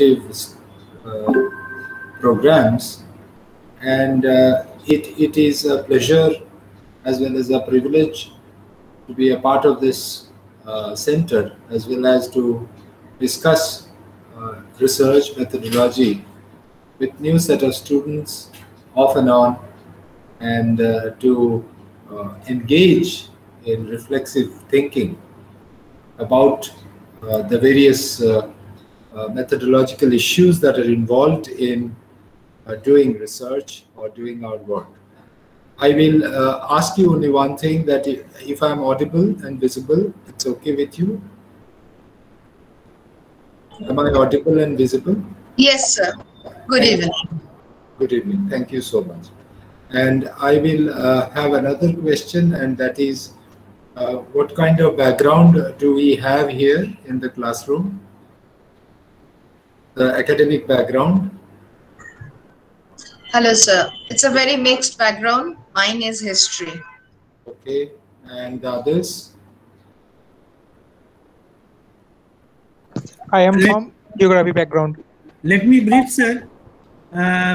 uh, programs, and it is a pleasure as well as a privilege to be a part of this center, as well as to discuss research methodology with new set of students off and on, and to engage in reflexive thinking about the various methodological issues that are involved in doing research or doing our work. I will ask you only one thing, that if I'm audible and visible, it's okay with you? Am I audible and visible? Yes, sir. Good evening. Good evening. Thank you so much. And I will have another question, and that is, what kind of background do we have here in the classroom? The academic background? Hello, sir. It's a very mixed background. Mine is history. Okay. And the others? I am from geography background. Let me brief, sir.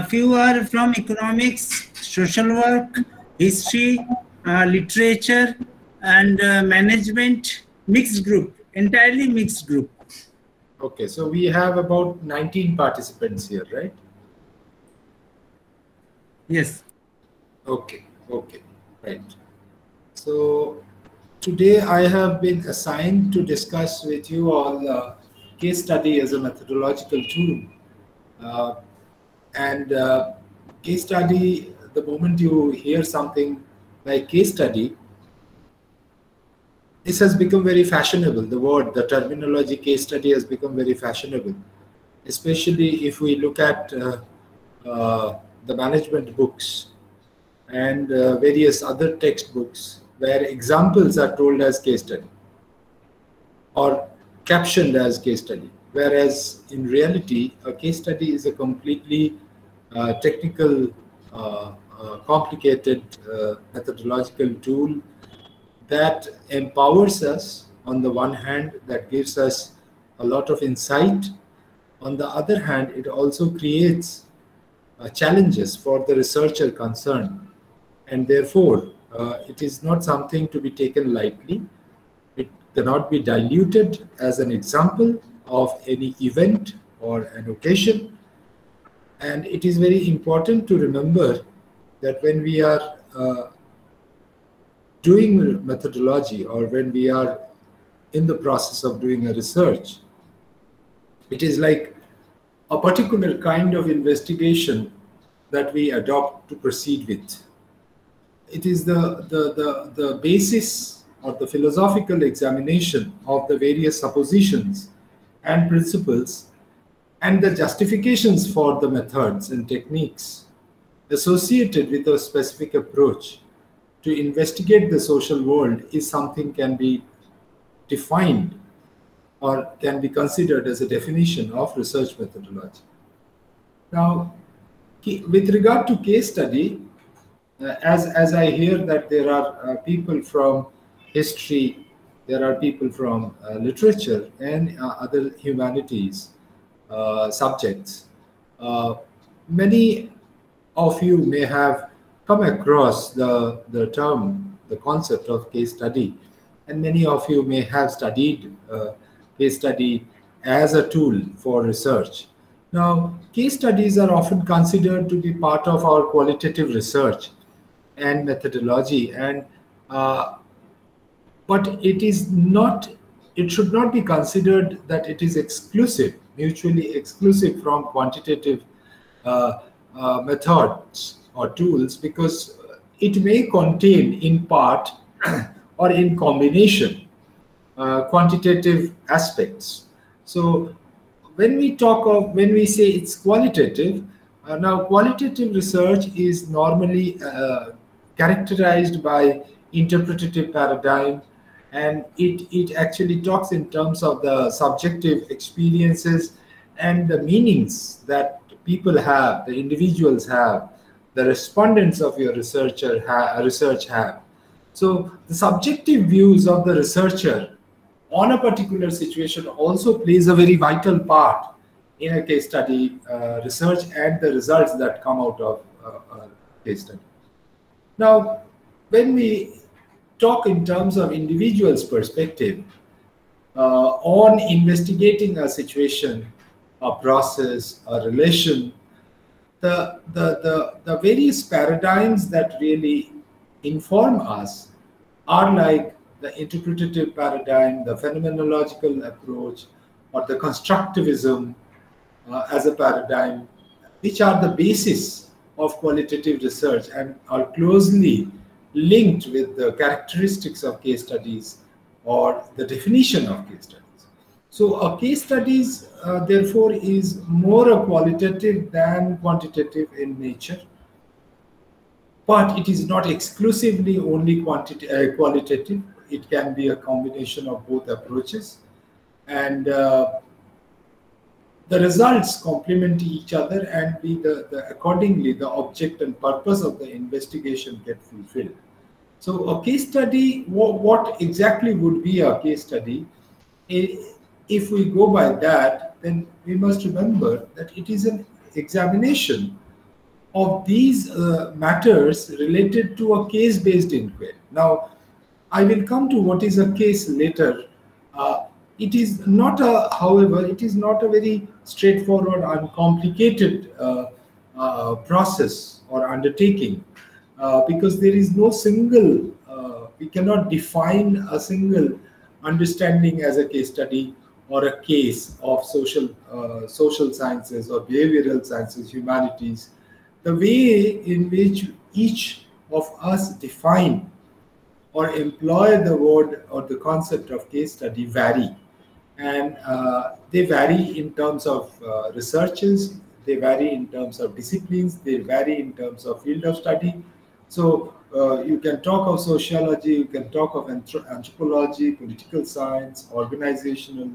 Few are from economics, social work, history, literature, and management. Mixed group, entirely mixed group. Okay, so we have about 19 participants here, right? Yes. Okay, right. So today I have been assigned to discuss with you all case study as a methodological tool. Case study, the moment you hear something like case study, this has become very fashionable. The terminology case study has become very fashionable, especially if we look at the management books and various other textbooks where examples are told as case study or captioned as case study, whereas in reality a case study is a completely technical, complicated methodological tool that empowers us on the one hand, that gives us a lot of insight. On the other hand, it also creates challenges for the researcher concerned, and therefore it is not something to be taken lightly. It cannot be diluted as an example of any event or an occasion, and it is very important to remember that when we are doing methodology, or when we are in the process of doing a research, it is like a particular kind of investigation that we adopt to proceed with. It is the basis or the philosophical examination of the various suppositions and principles and the justifications for the methods and techniques associated with a specific approach to investigate the social world is something can be defined or can be considered as a definition of research methodology. Now, with regard to case study, as I hear that there are people from history, there are people from literature and other humanities subjects, many of you may have come across the term, the concept of case study, and many of you may have studied case study as a tool for research. Now, case studies are often considered to be part of our qualitative research and methodology, and but it is not. It should not be considered that it is exclusive, mutually exclusive from quantitative methods or tools, because it may contain in part or in combination quantitative aspects. So when we say it's qualitative, now qualitative research is normally characterized by interpretative paradigm, and it actually talks in terms of the subjective experiences and the meanings that people have, the individuals have, the respondents of your research have. So the subjective views of the researcher on a particular situation also plays a very vital part in a case study research and the results that come out of a case study. Now, when we talk in terms of individual's perspective on investigating a situation, a process, a relation, the various paradigms that really inform us are like the interpretative paradigm, the phenomenological approach, or the constructivism as a paradigm, which are the basis of qualitative research and are closely linked with the characteristics of case studies or the definition of case studies. So a case studies, therefore, is more a qualitative than quantitative in nature, but it is not exclusively only qualitative. It can be a combination of both approaches, and the results complement each other, and accordingly the object and purpose of the investigation get fulfilled. So a case study, what exactly would be a case study? If we go by that, then we must remember that it is an examination of these matters related to a case-based inquiry. Now, I will come to what is a case later. It is not however, it is not a very straightforward and complicated process or undertaking because there is no single, we cannot define a single understanding as a case study or a case of social sciences or behavioral sciences, humanities. The way in which each of us define or employ the word or the concept of case study vary. And they vary in terms of researches, they vary in terms of disciplines, they vary in terms of field of study. So you can talk of sociology, you can talk of anthropology, political science, organizational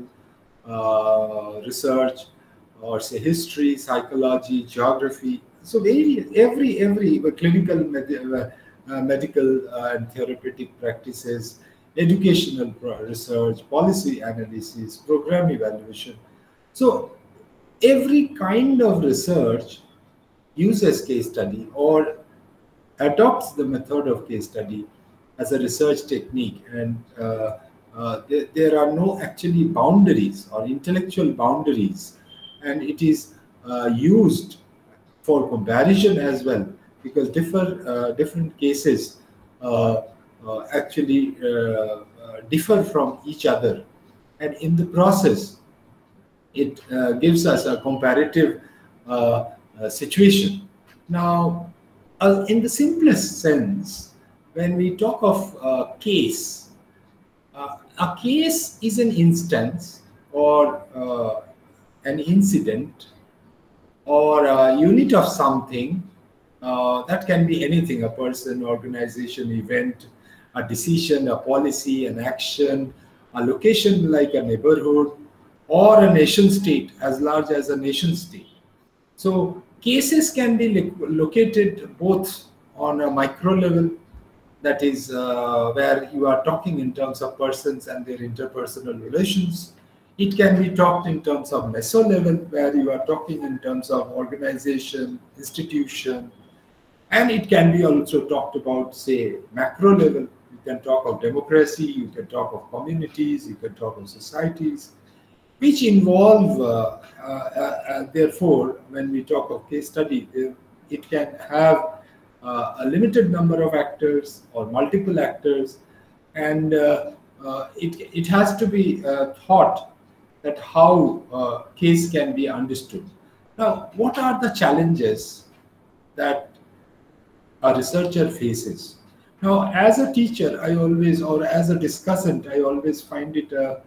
research, or say history, psychology, geography. So every clinical, medical and therapeutic practices, educational research, policy analysis, program evaluation. So every kind of research uses case study or adopts the method of case study as a research technique, and there are no actually boundaries or intellectual boundaries, and it is used for comparison as well, because different cases actually differ from each other, and in the process it gives us a comparative situation. Now, in the simplest sense, when we talk of case, a case is an instance or an incident or a unit of something. That can be anything: a person, organization, event, a decision, a policy, an action, a location like a neighborhood, or a nation state as large as a nation state. So cases can be located both on a micro level, that is where you are talking in terms of persons and their interpersonal relations. It can be talked in terms of meso level, where you are talking in terms of organization, institution, and it can be also talked about, say, macro level. You can talk of democracy, you can talk of communities, you can talk of societies, which involve, therefore, when we talk of case study, it can have a limited number of actors or multiple actors, and it has to be thought that how case can be understood. Now, what are the challenges that a researcher faces? Now, as a teacher, I always, or as a discussant, I always find it a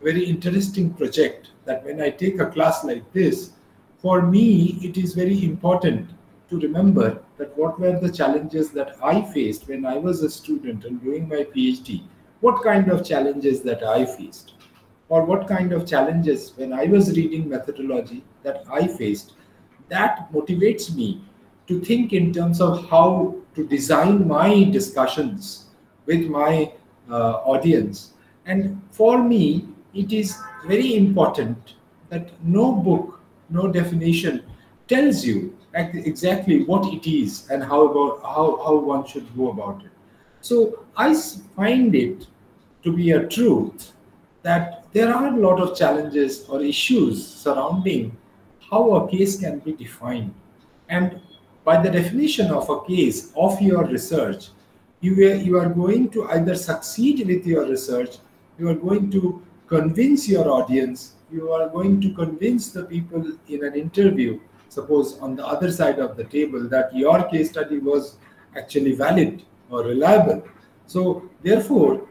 very interesting project that when I take a class like this, for me, it is very important to remember that what were the challenges that I faced when I was a student and doing my PhD, what kind of challenges that I faced, or what kind of challenges when I was reading methodology that I faced. That motivates me to think in terms of how to design my discussions with my audience. And for me, it is very important that no book no definition tells you exactly what it is and how one should go about it. So I find it to be a truth that there are a lot of challenges or issues surrounding how a case can be defined. And by the definition of a case of your research, you are going to either succeed with your research, you are going to convince your audience, you are going to convince the people in an interview, suppose on the other side of the table, that your case study was actually valid or reliable. So therefore,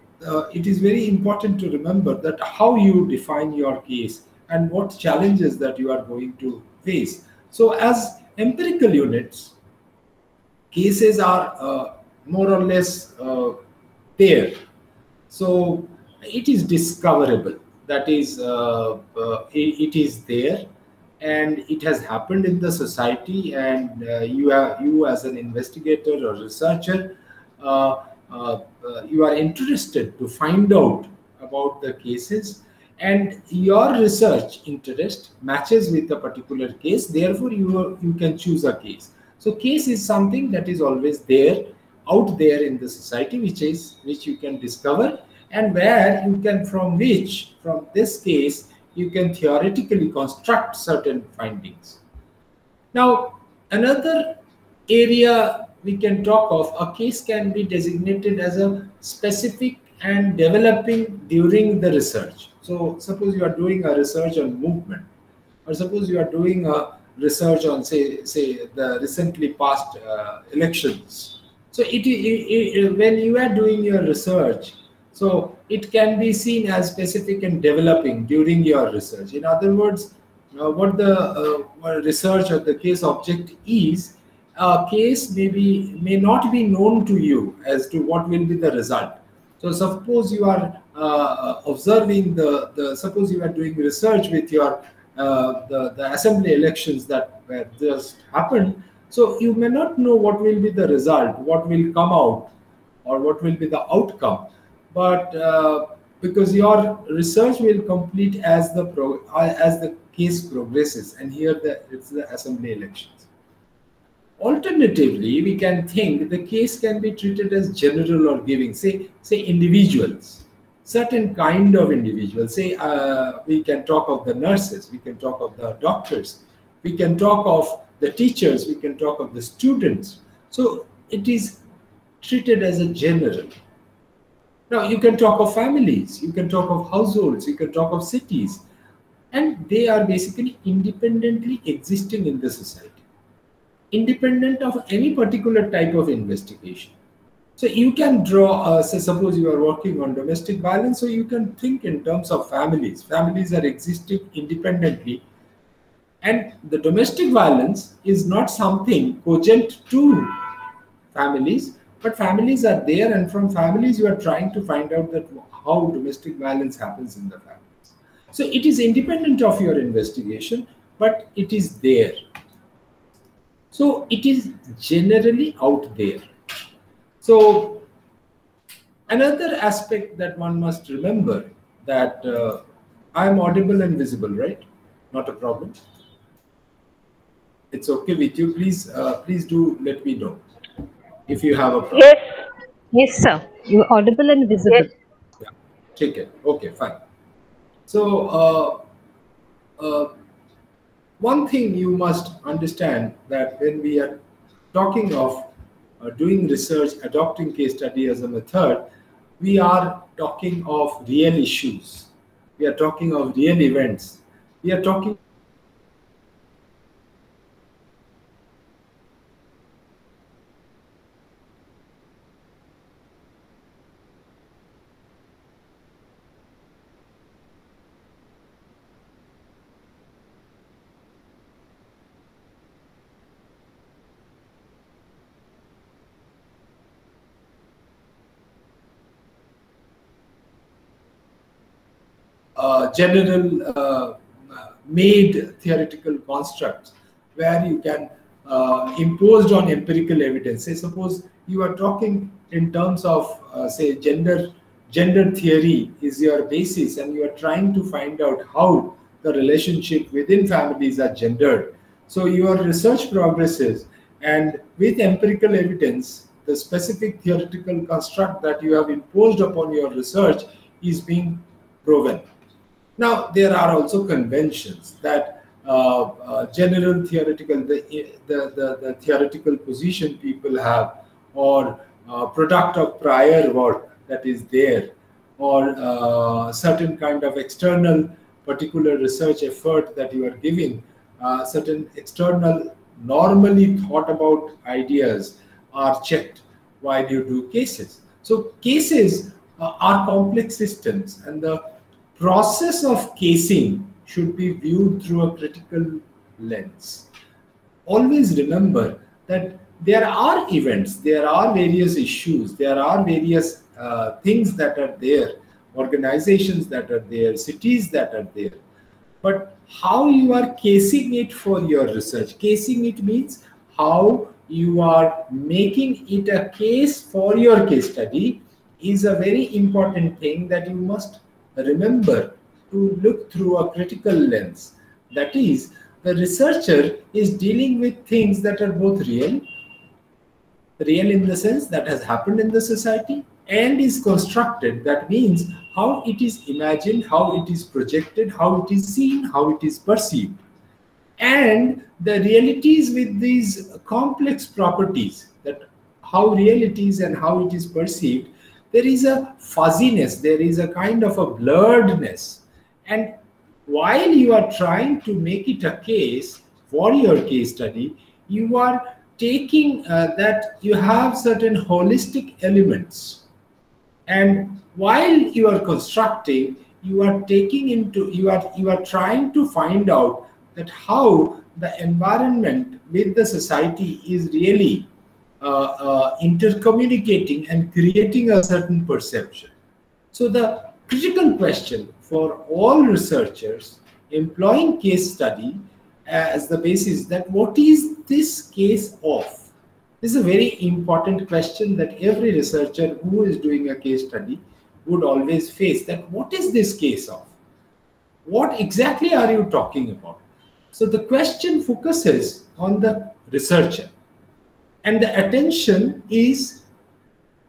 it is very important to remember that how you define your case and what challenges that you are going to face. So as empirical units, cases are more or less there. So it is discoverable. That is, it is there, and it has happened in the society. And you as an investigator or researcher, you are interested to find out about the cases, and your research interest matches with a particular case. Therefore, you can choose a case. So case is something that is always there, out there in the society, which you can discover, and where you can, from this case, you can theoretically construct certain findings. Now, another area we can talk of, a case can be designated as a specific and developing during the research. So suppose you are doing a research on movement, or suppose you are doing a research on say the recently passed elections. So when you are doing your research, so it can be seen as specific and developing during your research. In other words, what the research or the case object is, a case may not be known to you as to what will be the result. So suppose you are observing suppose you are doing research with your the assembly elections that were just happened. So you may not know what will be the result, what will come out, or what will be the outcome. But because your research will complete as the case progresses, and here it's the assembly elections. Alternatively, we can think the case can be treated as general or giving, say individuals, certain kind of individuals. Say we can talk of the nurses, we can talk of the doctors, we can talk of the teachers, we can talk of the students. So it is treated as a general. Now you can talk of families, you can talk of households, you can talk of cities, and they are basically independently existing in the society, independent of any particular type of investigation. So you can draw, say suppose you are working on domestic violence, so you can think in terms of families. Families are existing independently, and the domestic violence is not something cogent to families, but families are there, and from families you are trying to find out that how domestic violence happens in the families. So it is independent of your investigation, but it is there. So it is generally out there. So another aspect that one must remember, that I am audible and visible, right? Not a problem. It's okay with you. Please do let me know if you have a problem. Yes. Yes, sir. You are audible and visible. Yes. Yeah. Take it. Okay, fine. So one thing you must understand, that when we are talking of doing research, adopting case study as a method, we are talking of real issues. We are talking of real events. We are talking general made theoretical constructs where you can imposed on empirical evidence. Say suppose you are talking in terms of say gender theory is your basis, and you are trying to find out how the relationship within families are gendered. So your research progresses, and with empirical evidence, the specific theoretical construct that you have imposed upon your research is being proven. Now, there are also conventions that general theoretical, the theoretical position people have, or product of prior work that is there, or certain kind of external particular research effort that you are giving, certain external normally thought about ideas are checked while you do cases. So cases are complex systems, and the process of casing should be viewed through a critical lens. Always remember that there are events, there are various issues, there are various things that are there, organizations that are there, cities that are there. But how you are casing it for your research, casing it means how you are making it a case for your case study, is a very important thing that you must remember to look through a critical lens. That is, the researcher is dealing with things that are both real in the sense that has happened in the society, and is constructed. That means how it is imagined, how it is projected, how it is seen, how it is perceived. And the realities with these complex properties, that how real it is and how it is perceived, there is a fuzziness, there is a kind of a blurredness. And while you are trying to make it a case for your case study, you are taking that you have certain holistic elements. And while you are constructing, you are taking into, you are trying to find out that how the environment with the society is really intercommunicating and creating a certain perception. So the critical question for all researchers employing case study as the basis, that what is this case of? This is a very important question that every researcher who is doing a case study would always face, that what is this case of? What exactly are you talking about? So the question focuses on the researcher, and the attention is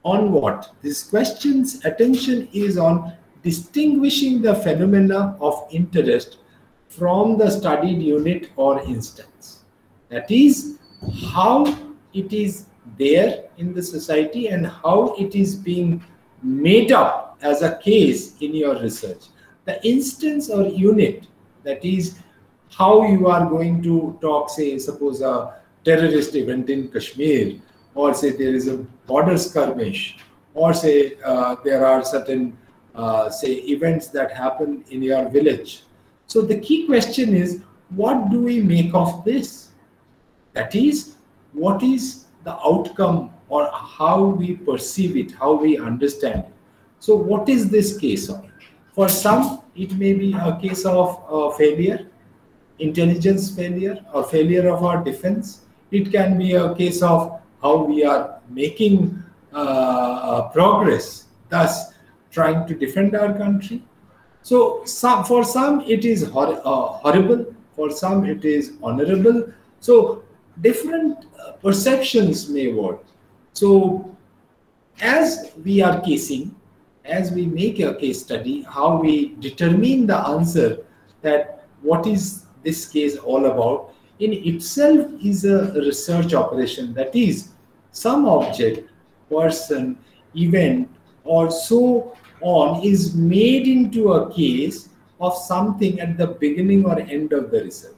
on what? This question's attention is on distinguishing the phenomena of interest from the studied unit or instance. That is, how it is there in the society and how it is being made up as a case in your research. The instance or unit, that is how you are going to talk, say, suppose a terrorist event in Kashmir, or say there is a border skirmish, or say there are certain say events that happen in your village. So the key question is, what do we make of this? That is, what is the outcome, or how we perceive it, how we understand it. So what is this case of? For some, it may be a case of failure, intelligence failure, or failure of our defense. It can be a case of how we are making progress, thus trying to defend our country. So for some it is horrible, for some it is honorable. So different perceptions may work. So as we are casing, as we make a case study, how we determine the answer, that what is this case all about, in itself is a research operation. That is, some object, person, event, or so on is made into a case of something at the beginning or end of the research.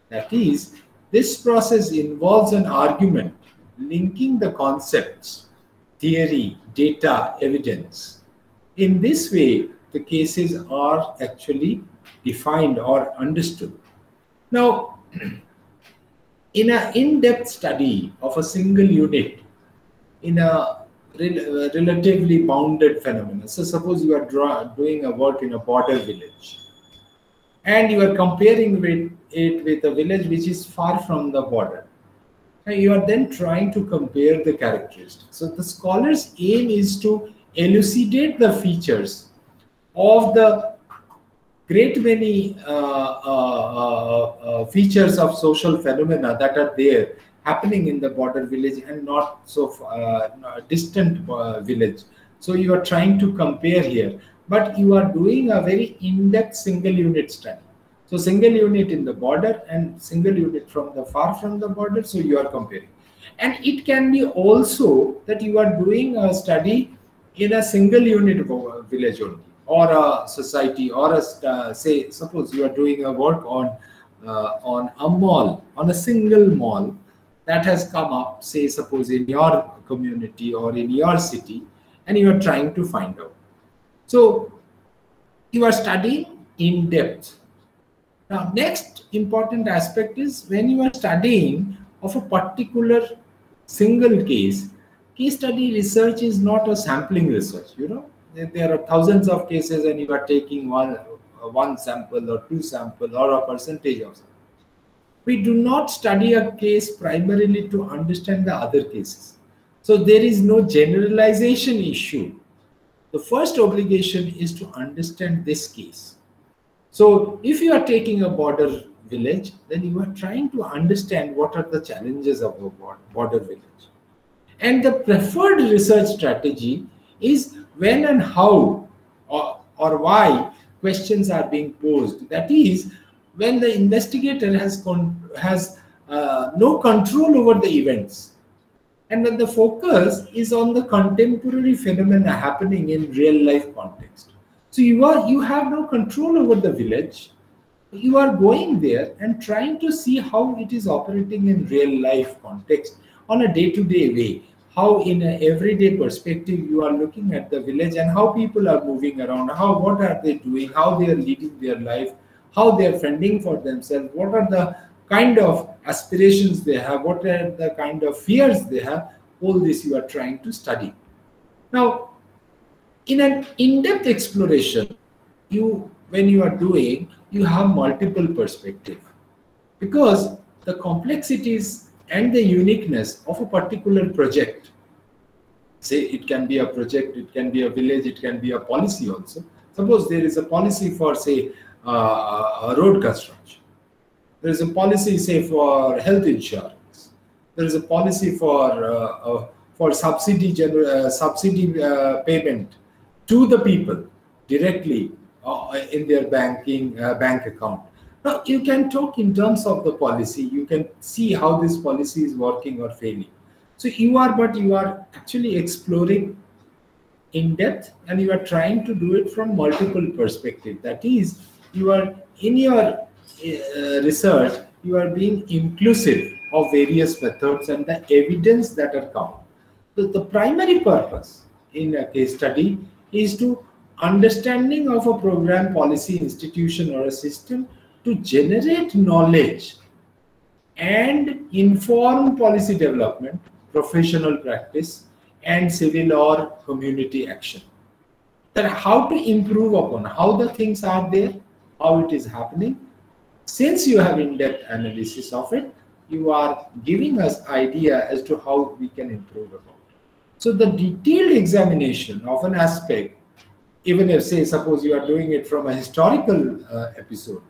That is, this process involves an argument linking the concepts, theory, data, evidence. In this way, the cases are actually defined or understood. Now, in an in-depth study of a single unit in a relatively bounded phenomena, so suppose you are doing a work in a border village, and you are comparing it with a village which is far from the border. And you are then trying to compare the characteristics. So the scholar's aim is to elucidate the features of the great many features of social phenomena that are there happening in the border village and not so distant village. So you are trying to compare here, but you are doing a very in-depth single unit study. So single unit in the border and single unit from the far from the border, so you are comparing. And it can be also that you are doing a study in a single unit village only, or a society, or a say, suppose you are doing a work on a mall, on a single mall that has come up, say, suppose in your community or in your city, and you are trying to find out. So you are studying in depth. Now, next important aspect is when you are studying of a particular single case study research is not a sampling research. You know, there are thousands of cases and you are taking one sample or two sample or a percentage of sample. We do not study a case primarily to understand the other cases. So there is no generalization issue. The first obligation is to understand this case. So if you are taking a border village, then you are trying to understand what are the challenges of a border village. And the preferred research strategy is when and how or why questions are being posed. That is, when the investigator has no control over the events, and when the focus is on the contemporary phenomena happening in real life context. So you have no control over the village. You are going there and trying to see how it is operating in real life context on a day-to-day way. How in an everyday perspective you are looking at the village and how people are moving around, what are they doing, how they are leading their life, how they are fending for themselves, what are the kind of aspirations they have, what are the kind of fears they have. All this you are trying to study. Now, in an in-depth exploration, when you are doing, you have multiple perspectives, because the complexities and the uniqueness of a particular project, say it can be a project, it can be a village, it can be a policy also. Suppose there is a policy for, say, a road construction. There is a policy, say, for health insurance. There is a policy for subsidy payment to the people directly in their bank account. Now, you can talk in terms of the policy. You can see how this policy is working or failing. So you are actually exploring in depth, and you are trying to do it from multiple perspectives. That is, you are in your research, you are being inclusive of various methods and the evidence that are come. So the primary purpose in a case study is to understanding of a program, policy, institution, or a system to generate knowledge and inform policy development, professional practice, and civil or community action. That how to improve upon how the things are there, how it is happening. Since you have in-depth analysis of it, you are giving us idea as to how we can improve upon it. So the detailed examination of an aspect, even if, say, suppose you are doing it from a historical episode,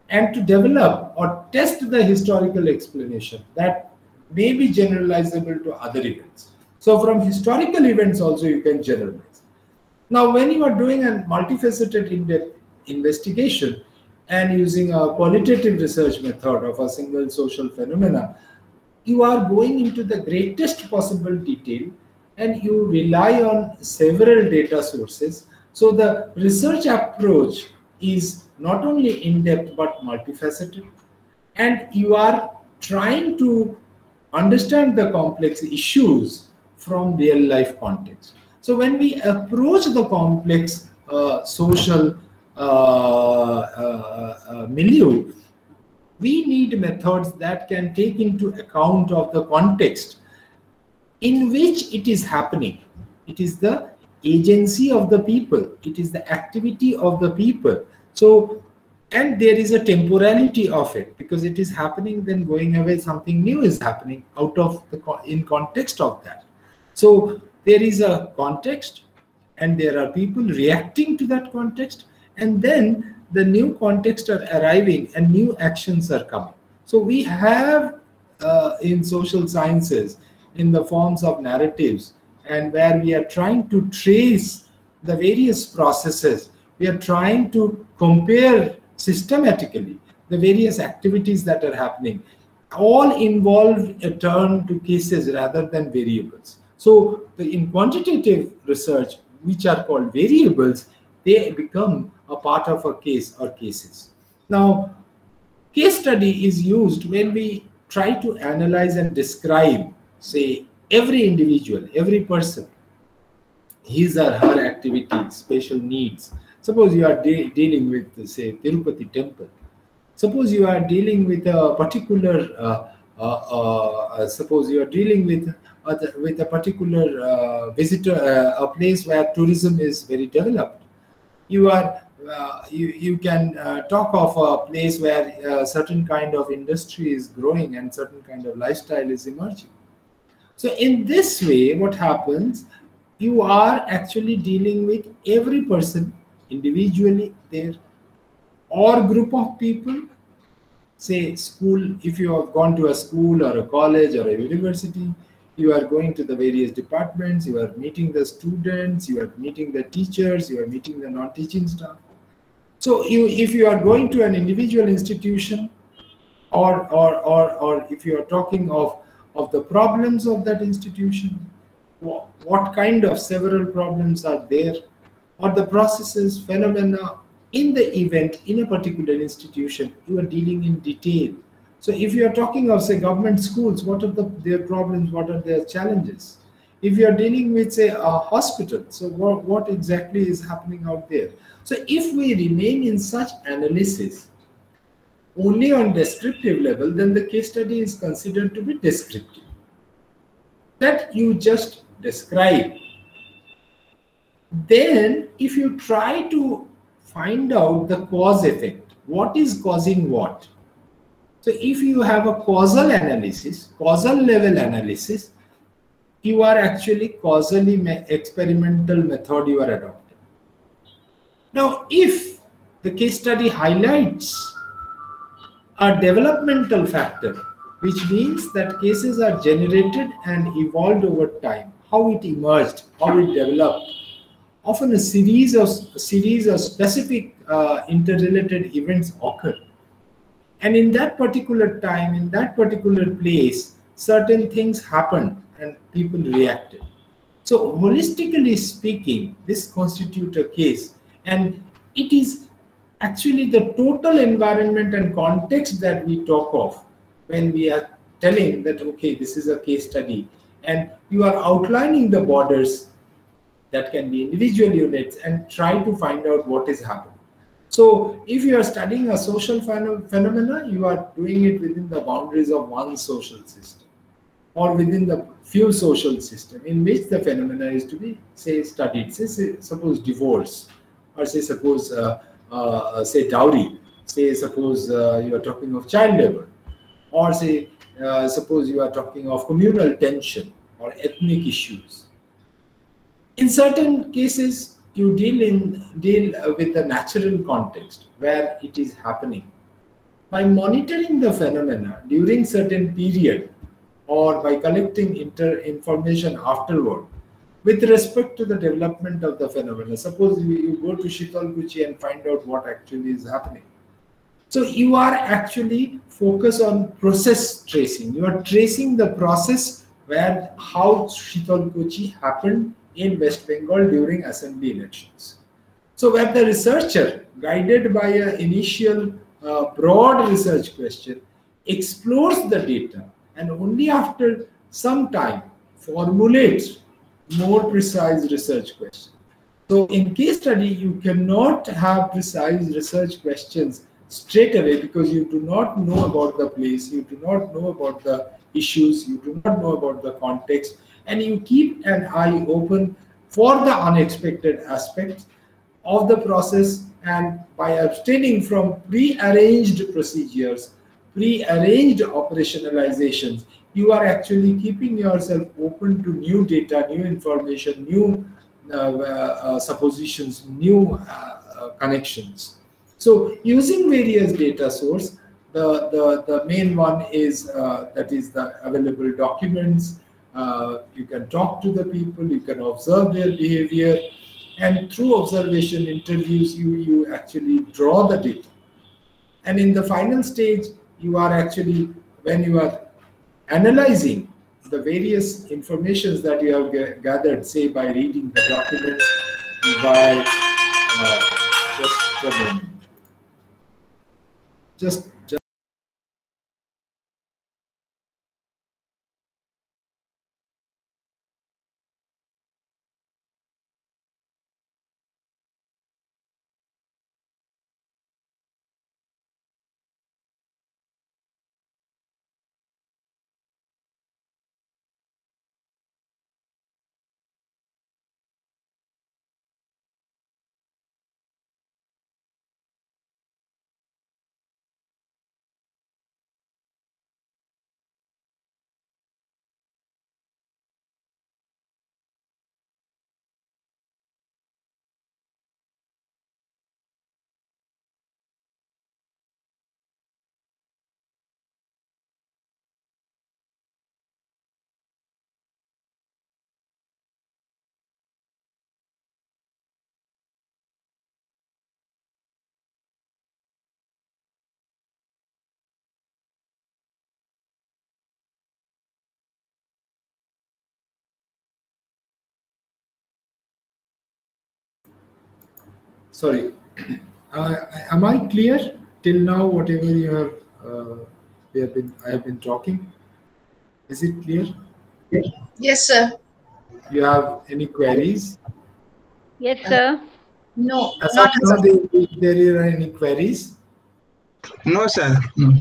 and to develop or test the historical explanation that may be generalizable to other events. So from historical events also you can generalize. Now, when you are doing a multifaceted in-depth investigation and using a qualitative research method of a single social phenomena, you are going into the greatest possible detail and you rely on several data sources. So the research approach is not only in-depth but multifaceted, and you are trying to understand the complex issues from real life context. So when we approach the complex social milieu, we need methods that can take into account of the context in which it is happening. It is the agency of the people. It is the activity of the people. So, and there is a temporality of it, because it is happening, then going away, something new is happening out of the in context of that. So there is a context and there are people reacting to that context, and then the new contexts are arriving and new actions are coming. So we have in social sciences in the forms of narratives, and where we are trying to trace the various processes, we are trying to compare systematically the various activities that are happening, all involve a turn to cases rather than variables. So in quantitative research, which are called variables, they become a part of a case or cases. Now, case study is used when we try to analyze and describe, say, every individual, every person, his or her activities, special needs. Suppose you are dealing with, say, Tirupati temple. Suppose you are dealing with a particular, suppose you are dealing with a particular visitor, a place where tourism is very developed. You are you can talk of a place where a certain kind of industry is growing and certain kind of lifestyle is emerging. So in this way, what happens? You are actually dealing with every person individually there, or group of people. Say school, if you have gone to a school or a college or a university, you are going to the various departments, you are meeting the students, you are meeting the teachers, you are meeting the non-teaching staff. So if you are going to an individual institution, or if you are talking of the problems of that institution, what kind of several problems are there, or the processes, phenomena in the event in a particular institution, you are dealing in detail. So if you are talking of, say, government schools, what are their problems, what are their challenges? If you are dealing with, say, a hospital, so what exactly is happening out there? So if we remain in such analysis only on descriptive level, then the case study is considered to be descriptive. That you just describe. Then if you try to find out the cause effect, what is causing what? So if you have a causal analysis, causal level analysis, you are actually causally experimental method you are adopting. Now, if the case study highlights a developmental factor, which means that cases are generated and evolved over time, how it emerged, how it developed, often a series of specific interrelated events occur. And in that particular time, in that particular place, certain things happened and people reacted. So holistically speaking, this constitutes a case, and it is actually the total environment and context that we talk of when we are telling that, okay, this is a case study, and you are outlining the borders that can be individual units and try to find out what is happening. So if you are studying a social phenomena, you are doing it within the boundaries of one social system, or within the few social system in which the phenomena is to be, say, studied. Say suppose divorce, or say suppose say dowry, say suppose you are talking of child labor, or say suppose you are talking of communal tension or ethnic issues. In certain cases, you deal with the natural context where it is happening. By monitoring the phenomena during certain period, or by collecting information afterward with respect to the development of the phenomena. Suppose you go to Shitalkuchi and find out what actually is happening. So you are actually focused on process tracing. You are tracing the process where how Shitalkuchi happened in West Bengal during assembly elections. So where the researcher, guided by an initial broad research question, explores the data, and only after some time formulates more precise research questions. So in case study, you cannot have precise research questions straight away, because you do not know about the place, you do not know about the issues, you do not know about the context, and you keep an eye open for the unexpected aspects of the process. And by abstaining from pre-arranged procedures, pre-arranged operationalizations, you are actually keeping yourself open to new data, new information, new suppositions, new connections. So using various data source, the main one is that is the available documents. You can talk to the people, you can observe their behavior, and through observation interviews, you actually draw the data. And in the final stage, you are actually, when you are analyzing the various informations that you have gathered, say by reading the documents, by just a moment. Just sorry. Am I clear till now? Whatever you have, I have been talking. Is it clear? Yes, sir. You have any queries? Yes, sir. No, As not of now, there are any queries? No, sir. No.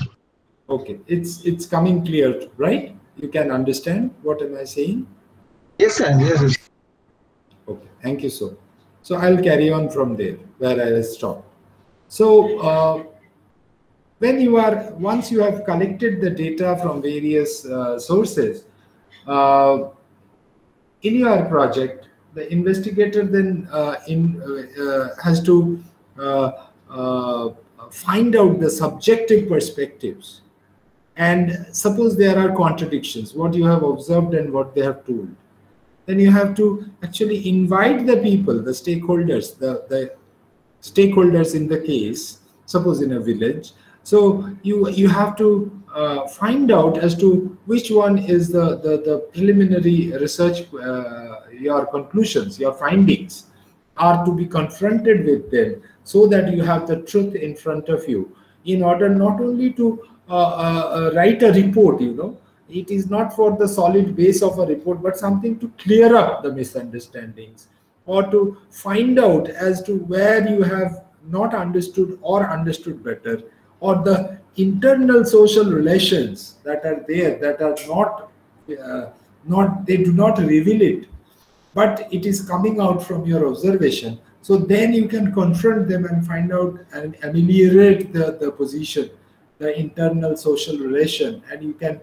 Okay, it's coming clear, right? You can understand what am I saying? Yes, sir. Yes, sir. Okay, thank you so. So I'll carry on from there where I stopped. So once you have collected the data from various sources, in your project, the investigator then has to uh, uh, find out the subjective perspectives. And suppose there are contradictions, what you have observed and what they have told. Then you have to actually invite the people, the stakeholders, the stakeholders in the case, suppose in a village. So you have to find out as to which one is the preliminary research, your conclusions, your findings are to be confronted with them so that you have the truth in front of you in order not only to write a report, it is not for the solid base of a report, but something to clear up the misunderstandings or to find out as to where you have not understood or understood better, or the internal social relations that are there that are not they do not reveal it, but it is coming out from your observation. So then you can confront them and find out and ameliorate the position, the internal social relation, and you can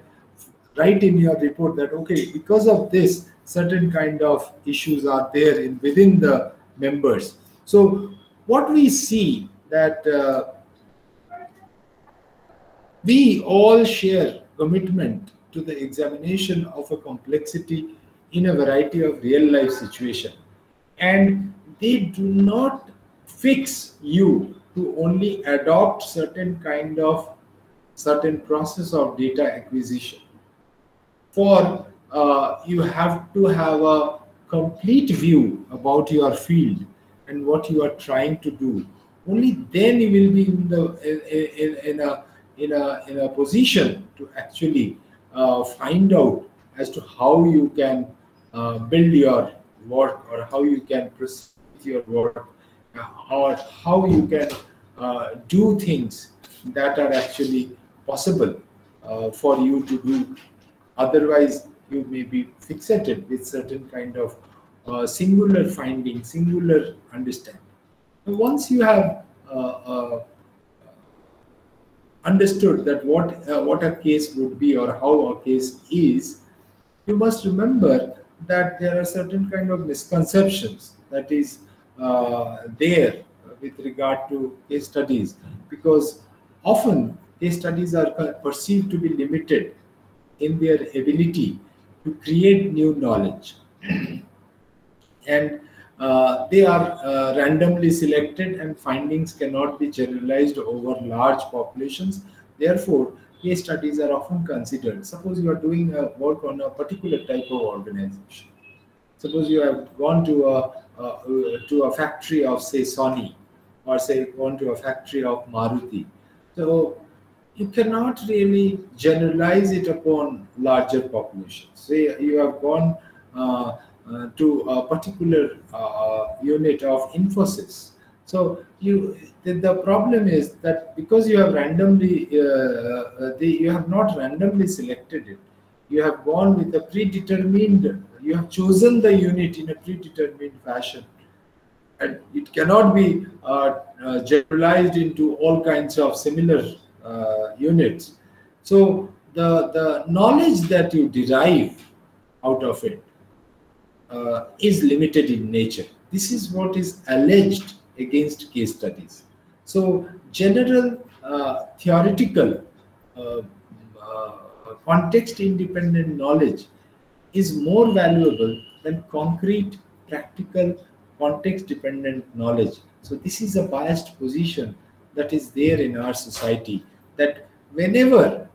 write in your report that, okay, because of this, certain kind of issues are there within the members. So what we see that we all share commitment to the examination of a complexity in a variety of real life situations, and they do not fix you to only adopt certain process of data acquisition. For you have to have a complete view about your field and what you are trying to do. Only then you will be in a position to actually find out as to how you can build your work, or how you can proceed with your work, or how you can do things that are actually possible for you to do. Otherwise, you may be fixated with certain kind of singular finding, singular understanding. And once you have understood that what a case would be or how a case is, you must remember that there are certain kind of misconceptions that is there with regard to case studies, because often case studies are perceived to be limited in their ability to create new knowledge. And they are randomly selected, and findings cannot be generalized over large populations. Therefore, case studies are often considered. Suppose you are doing work on a particular type of organization. Suppose you have gone to a factory of, say, Sony, or say gone to a factory of Maruti. So you cannot really generalize it upon larger populations. Say you have gone to a particular unit of Infosys. So the problem is that because you have randomly you have not randomly selected it, you have gone with a predetermined, you have chosen the unit in a predetermined fashion, and it cannot be generalized into all kinds of similar units. So the knowledge that you derive out of it is limited in nature. This is what is alleged against case studies. So general theoretical context-independent knowledge is more valuable than concrete, practical, context-dependent knowledge. So this is a biased position that is there in our society, that whenever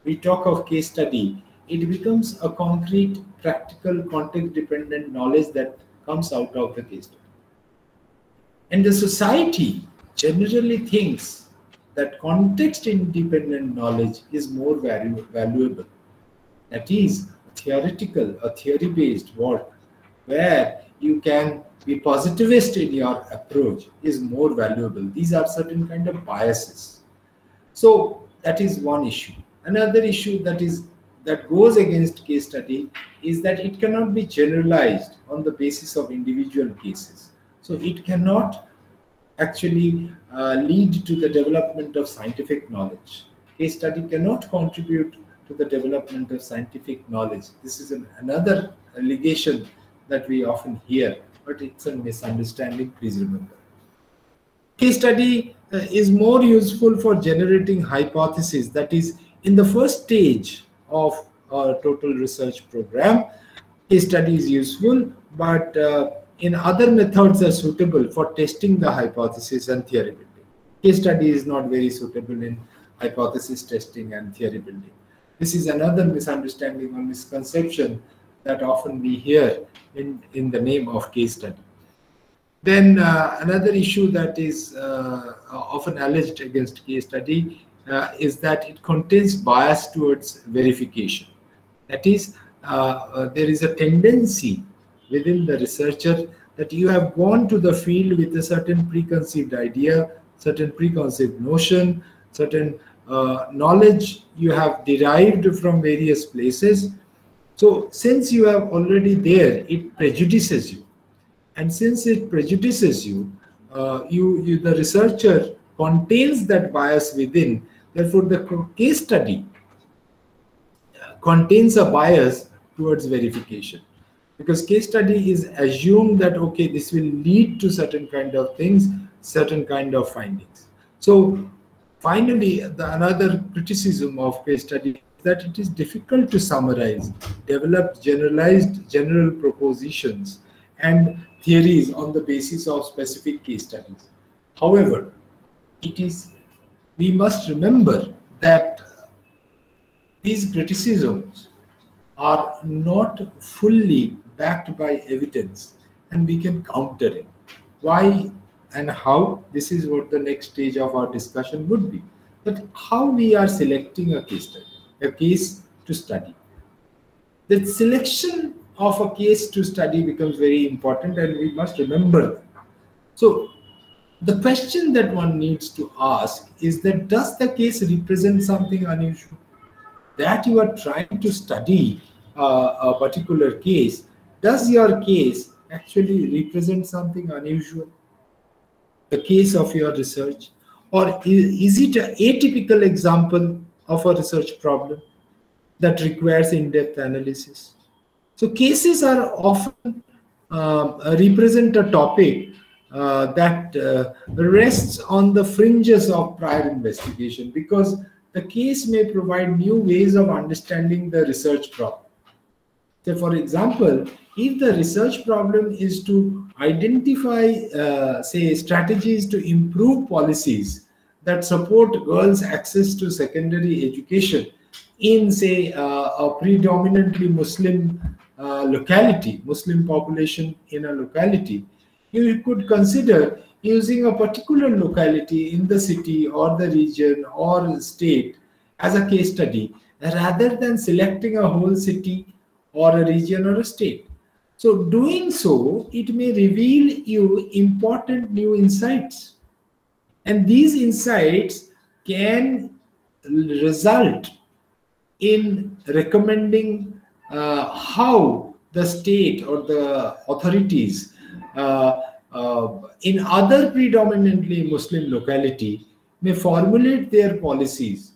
we talk of case study, it becomes a concrete, practical, context-dependent knowledge that comes out of the case study. And the society generally thinks that context-independent knowledge is more valuable. That is, theoretical, a theory-based work where you can be positivist in your approach is more valuable. These are certain kind of biases. So that is one issue. Another issue that goes against case study is that it cannot be generalized on the basis of individual cases. So it cannot actually lead to the development of scientific knowledge. Case study cannot contribute to the development of scientific knowledge. This is another allegation that we often hear, but it's a misunderstanding, please remember. Case study is more useful for generating hypotheses. That is, in the first stage of a total research program, case study is useful, but in other methods are suitable for testing the hypothesis and theory building. Case study is not very suitable in hypothesis testing and theory building. This is another misunderstanding or misconception that often we hear in the name of case study. Then another issue that is often alleged against case study is that it contains bias towards verification. That is, there is a tendency within the researcher that you have gone to the field with a certain preconceived idea, certain preconceived notion, certain knowledge you have derived from various places. So since you have already there, it prejudices you. And since it prejudices you, the researcher contains that bias within. Therefore, the case study contains a bias towards verification. Because case study is assumed that, okay, this will lead to certain kind of things, certain kind of findings. So finally, another criticism of case study is that it is difficult to summarize, develop general propositions and theories on the basis of specific case studies. However, we must remember that these criticisms are not fully backed by evidence, and we can counter it. Why and how? This is what the next stage of our discussion would be. But how we are selecting a case study, a case to study. The selection of a case to study becomes very important, and we must remember that. So the question that one needs to ask is that, does the case represent something unusual? That you are trying to study a particular case, does your case actually represent something unusual? The case of your research? Or is it an atypical example of a research problem that requires in-depth analysis? So cases are often represent a topic that rests on the fringes of prior investigation, because the case may provide new ways of understanding the research problem. So, for example, if the research problem is to identify, say, strategies to improve policies that support girls' access to secondary education in, say, a predominantly Muslim locality, Muslim population in a locality, you could consider using a particular locality in the city or the region or state as a case study, rather than selecting a whole city or a region or a state. So doing so, it may reveal you important new insights. And these insights can result in recommending how the state or the authorities in other predominantly Muslim locality may formulate their policies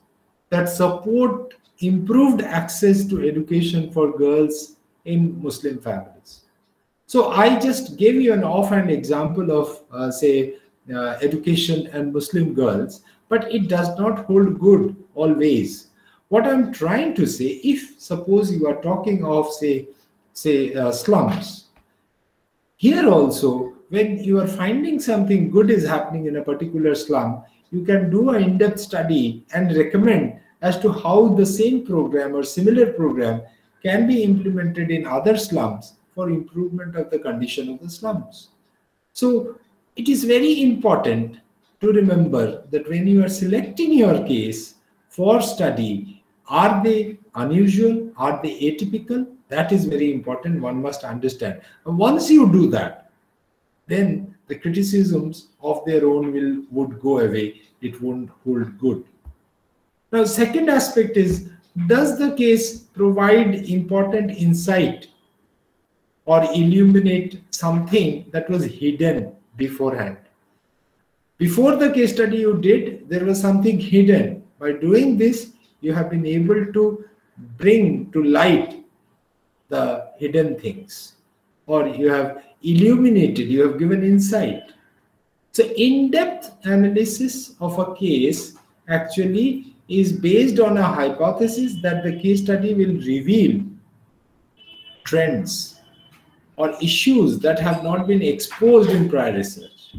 that support improved access to education for girls in Muslim families. So I just gave you an offhand example of, say, education and Muslim girls, but it does not hold good always. What I'm trying to say, if suppose you are talking of, say slums, here also, when you are finding something good is happening in a particular slum, you can do an in-depth study and recommend as to how the same program or similar program can be implemented in other slums for improvement of the condition of the slums. So it is very important to remember that when you are selecting your case for study, are they unusual? Are they atypical? That is very important. One must understand. And once you do that, then the criticisms of their own would go away. It won't hold good. Now, second aspect is, does the case provide important insight or illuminate something that was hidden beforehand? Before the case study you did, there was something hidden. By doing this, you have been able to bring to light the hidden things, or you have illuminated, you have given insight. So in-depth analysis of a case actually is based on a hypothesis that the case study will reveal trends or issues that have not been exposed in prior research,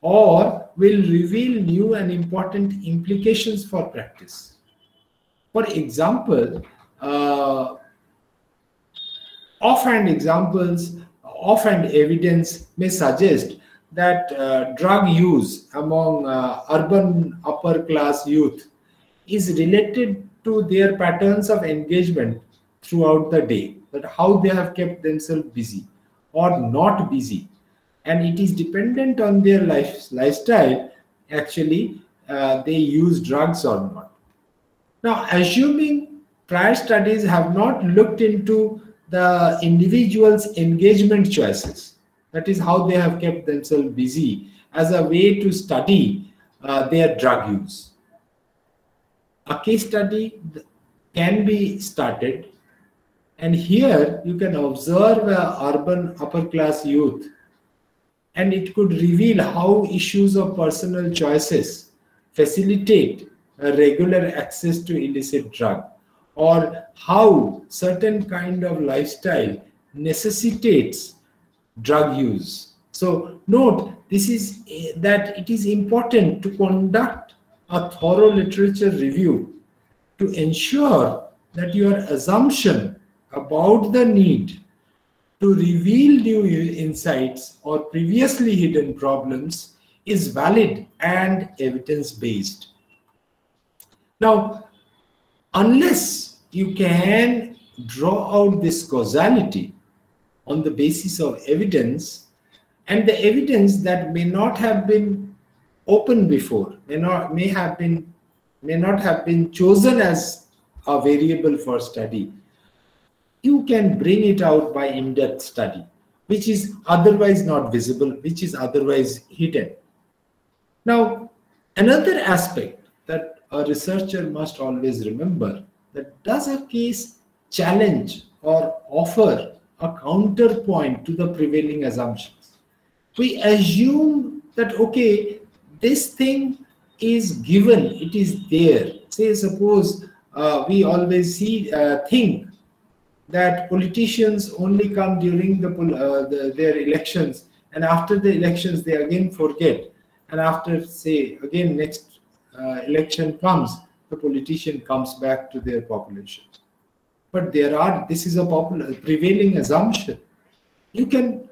or will reveal new and important implications for practice. For example, offhand evidence may suggest that drug use among urban upper class youth is related to their patterns of engagement throughout the day, that how they have kept themselves busy or not busy, and it is dependent on their lifestyle actually they use drugs or not. Now, assuming prior studies have not looked into the individual's engagement choices, that is how they have kept themselves busy, as a way to study their drug use, a case study can be started, and here you can observe urban upper class youth, and it could reveal how issues of personal choices facilitate a regular access to illicit drug, or how certain kind of lifestyle necessitates drug use. So note, this is that it is important to conduct a thorough literature review to ensure that your assumption about the need to reveal new insights or previously hidden problems is valid and evidence-based. Now, unless you can draw out this causality on the basis of evidence, and the evidence that may not have been open before, may not have been chosen as a variable for study, you can bring it out by in-depth study, which is otherwise not visible, which is otherwise hidden. Now, another aspect that a researcher must always remember, that does a case challenge or offer a counterpoint to the prevailing assumptions? we assume that, okay, this thing is given, it is there. Say, suppose we always think that politicians only come during their elections, and after the elections they again forget, and after, say, again next election comes, the politician comes back to their population. But this is a popular prevailing assumption. You can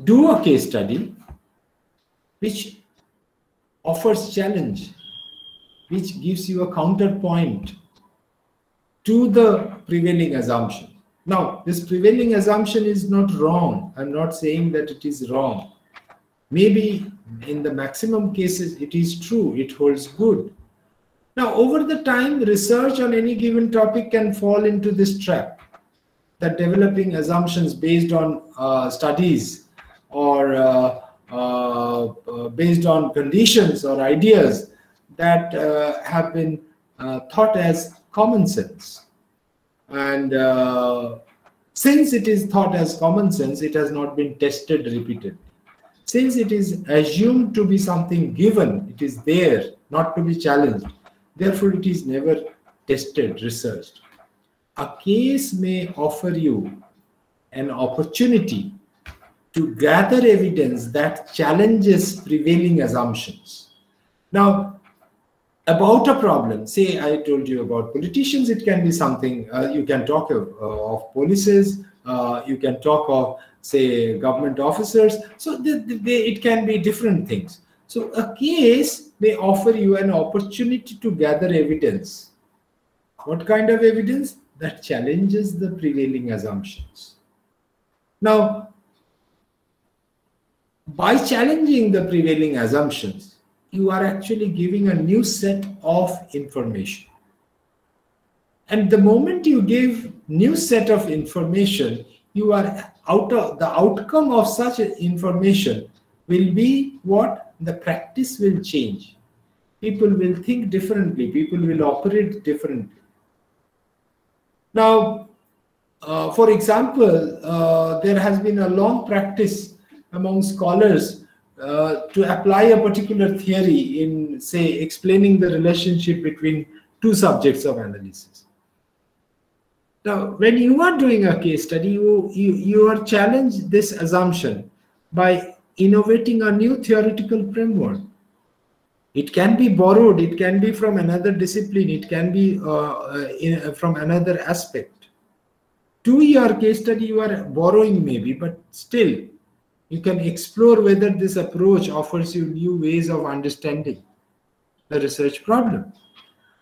do a case study which offers challenge, which gives you a counterpoint to the prevailing assumption. Now, this prevailing assumption is not wrong. I'm not saying that it is wrong. Maybe in the maximum cases it is true, it holds good. Now, over the time, research on any given topic can fall into this trap, that developing assumptions based on studies or based on conditions or ideas that have been thought as common sense. And since it is thought as common sense, it has not been tested repeatedly. Since it is assumed to be something given, it is there, not to be challenged. Therefore, it is never tested, researched. A case may offer you an opportunity to gather evidence that challenges prevailing assumptions. Now, about a problem, say I told you about politicians, it can be something, you can talk of policies, you can talk of, say, government officers. So it can be different things. So a case may offer you an opportunity to gather evidence. What kind of evidence? That challenges the prevailing assumptions. Now, by challenging the prevailing assumptions, you are actually giving a new set of information. And the moment you give new set of information, you are the outcome of such information will be what? The practice will change. People will think differently. People will operate differently. Now, for example, there has been a long practice among scholars to apply a particular theory in, say, explaining the relationship between two subjects of analysis. Now, when you are doing a case study, you are challenged this assumption by innovating a new theoretical framework. It can be borrowed, it can be from another discipline, it can be from another aspect. To your case study, you are borrowing maybe, but still, you can explore whether this approach offers you new ways of understanding the research problem.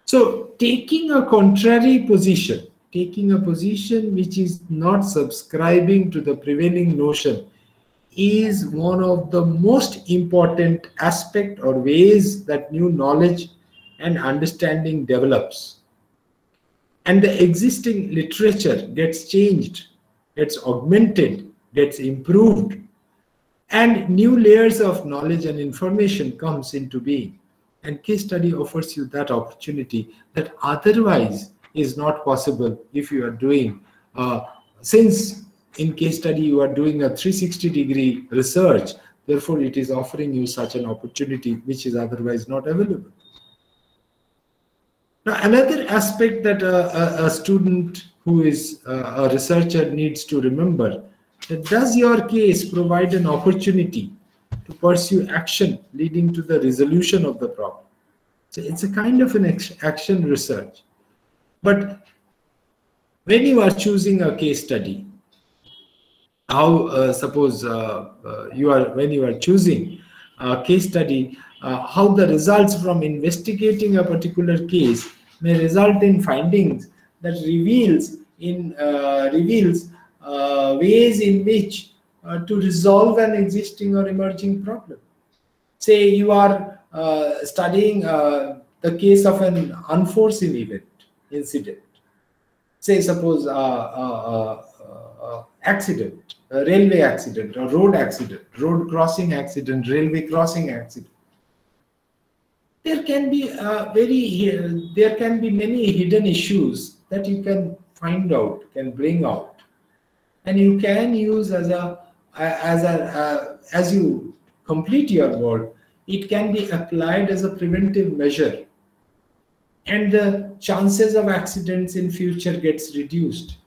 So, taking a contrary position, taking a position which is not subscribing to the prevailing notion, is one of the most important aspects or ways that new knowledge and understanding develops. And the existing literature gets changed, gets augmented, gets improved, and new layers of knowledge and information comes into being. And case study offers you that opportunity that otherwise is not possible if you are doing, since in case study you are doing a 360-degree research, therefore it is offering you such an opportunity which is otherwise not available. Now, another aspect that a student who is a researcher needs to remember, that does your case provide an opportunity to pursue action leading to the resolution of the problem? So it's a kind of an action research. But when you are choosing a case study, how suppose when you are choosing a case study, how the results from investigating a particular case may result in findings that reveals ways in which to resolve an existing or emerging problem. Say you are studying the case of an unforeseen incident. Say suppose accident, a railway accident, or road accident, road crossing accident, railway crossing accident. There can be many hidden issues that you can find out, can bring out, and you can use as as you complete your work, it can be applied as a preventive measure, and the chances of accidents in future gets reduced.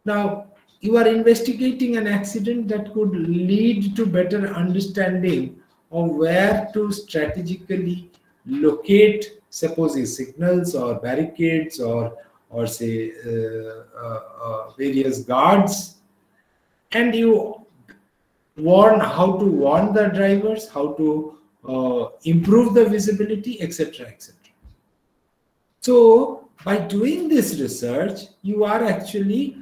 Now, you are investigating an accident that could lead to better understanding of where to strategically locate, suppose signals or barricades or say various guards, and you warn how to warn the drivers, how to improve the visibility, etc., etc. So by doing this research, you are actually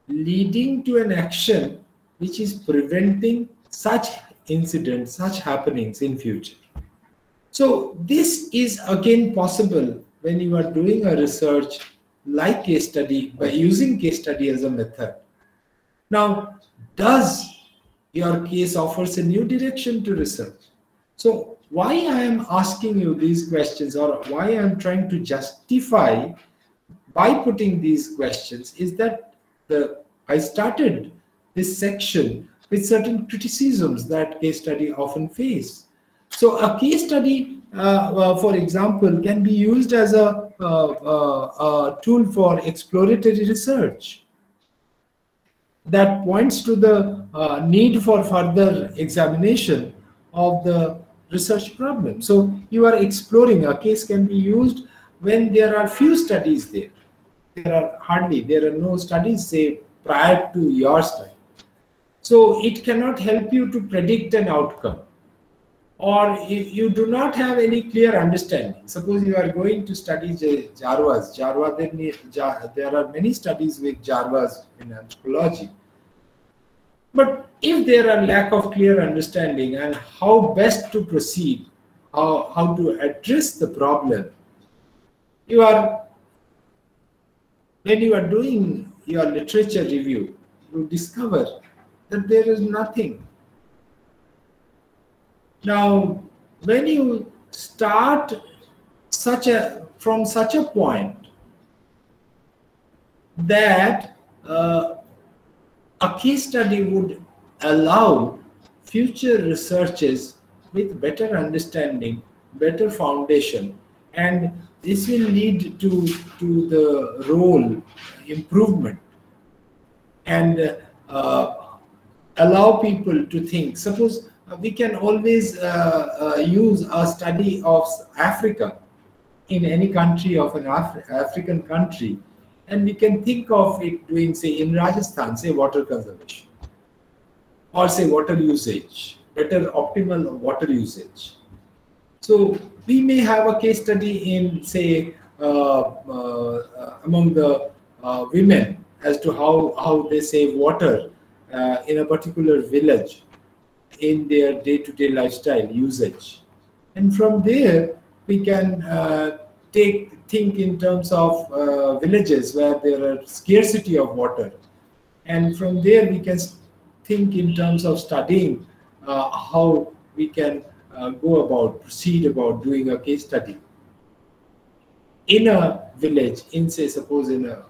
leading to an action which is preventing such incidents, such happenings in future. So this is again possible when you are doing a research like case study, by using case study as a method. Now, does your case offers a new direction to research? So why I am asking you these questions, or why I am trying to justify by putting these questions, is that I started this section with certain criticisms that case study often face. So a case study, for example, can be used as a tool for exploratory research that points to the need for further examination of the research problem. So you are exploring. A case can be used when there are few studies there. There are no studies, say, prior to your study. So it cannot help you to predict an outcome, or you do not have any clear understanding. Suppose you are going to study Jarvas. There are many studies with Jarvas in anthropology. But if there are lack of clear understanding and how best to proceed, how to address the problem, when you are doing your literature review, you discover that there is nothing. Now, when you start from such a point that a case study would allow future researches with better understanding, better foundation, and this will lead to the role improvement, and allow people to think. Suppose we can always use a study of Africa in any country of an African country, and we can think of it doing, say, in Rajasthan, say, water conservation, or say water usage, better optimal water usage. So we may have a case study in, say, among the women as to how they save water in a particular village in their day-to-day lifestyle usage. And from there, we can think in terms of villages where there are scarcity of water. And from there, we can think in terms of studying how we can proceed about doing a case study in a village, suppose in a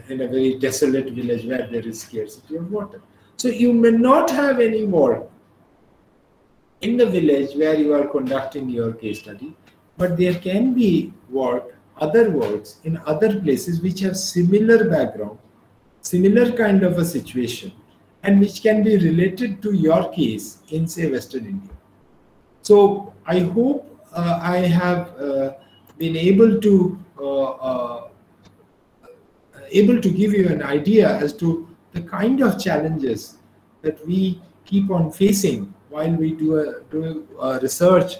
very desolate village where there is scarcity of water. So you may not have any work in the village where you are conducting your case study, but there can be other works in other places which have similar background, similar kind of a situation, and which can be related to your case in, say, Western India. So I hope I have been able to give you an idea as to the kind of challenges that we keep on facing while we do a research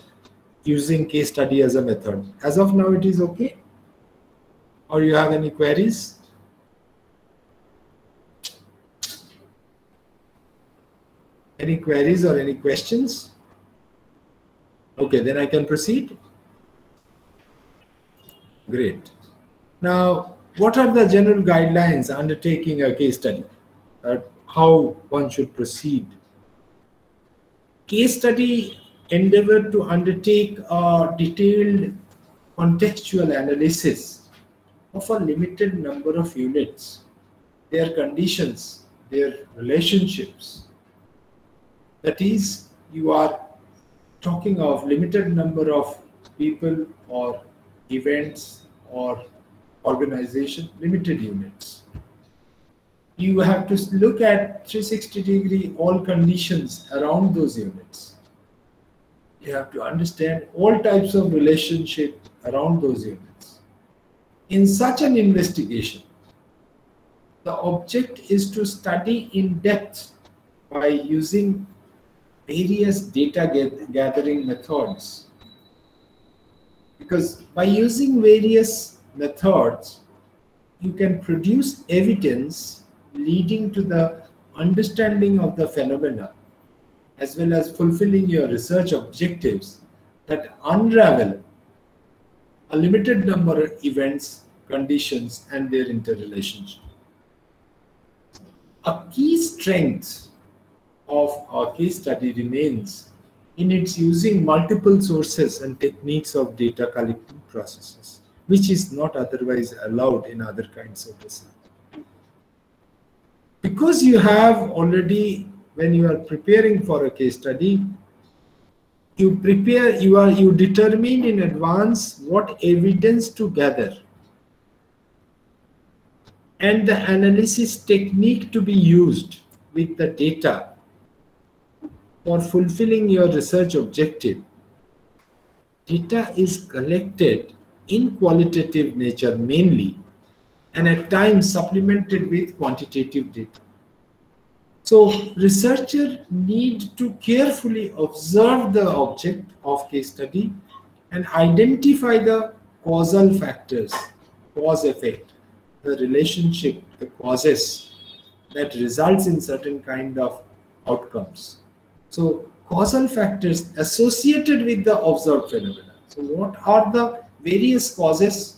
using case study as a method. As of now, it is okay? Or you have any queries? Any queries or any questions? Okay, then I can proceed. Great. Now, what are the general guidelines undertaking a case study? How one should proceed? Case study endeavor to undertake a detailed contextual analysis of a limited number of units, their conditions, their relationships, That is, you are talking of limited number of people or events or organization, limited units. You have to look at 360-degree all conditions around those units. You have to understand all types of relationship around those units. In such an investigation, the object is to study in depth by using various data gathering methods. Because by using various methods, you can produce evidence leading to the understanding of the phenomena, as well as fulfilling your research objectives that unravel a limited number of events, conditions, and their interrelationship. A key strength of our case study remains in its using multiple sources and techniques of data collecting processes, which is not otherwise allowed in other kinds of research. Because you have already, when you are preparing for a case study, you determine in advance what evidence to gather and the analysis technique to be used with the data for fulfilling your research objective. Data is collected in qualitative nature mainly, and at times supplemented with quantitative data. So researchers need to carefully observe the object of case study and identify the causal factors, cause effect, the relationship, the causes that results in certain kind of outcomes. So causal factors associated with the observed phenomena. So what are the various causes?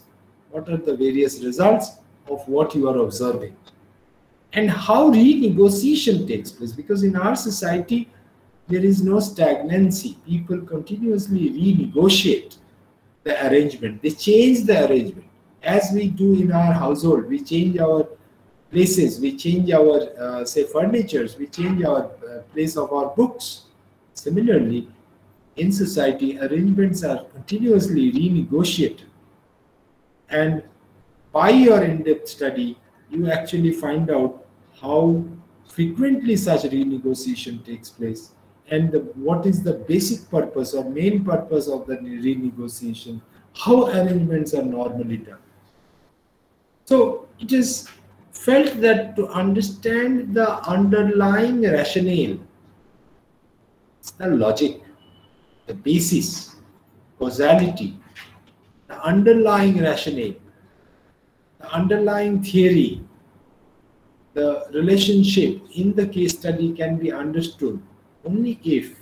What are the various results of what you are observing? And how renegotiation takes place? Because in our society, there is no stagnancy. People continuously renegotiate the arrangement. They change the arrangement. As we do in our household, we change our places, we change our, say, furnitures, we change our place of our books. Similarly, in society, arrangements are continuously renegotiated. And by your in-depth study, you actually find out how frequently such renegotiation takes place and what is the basic purpose or main purpose of the renegotiation, how arrangements are normally done. So it is felt that to understand the underlying rationale, the logic, the basis, causality, the underlying rationale, the underlying theory, the relationship in the case study can be understood only if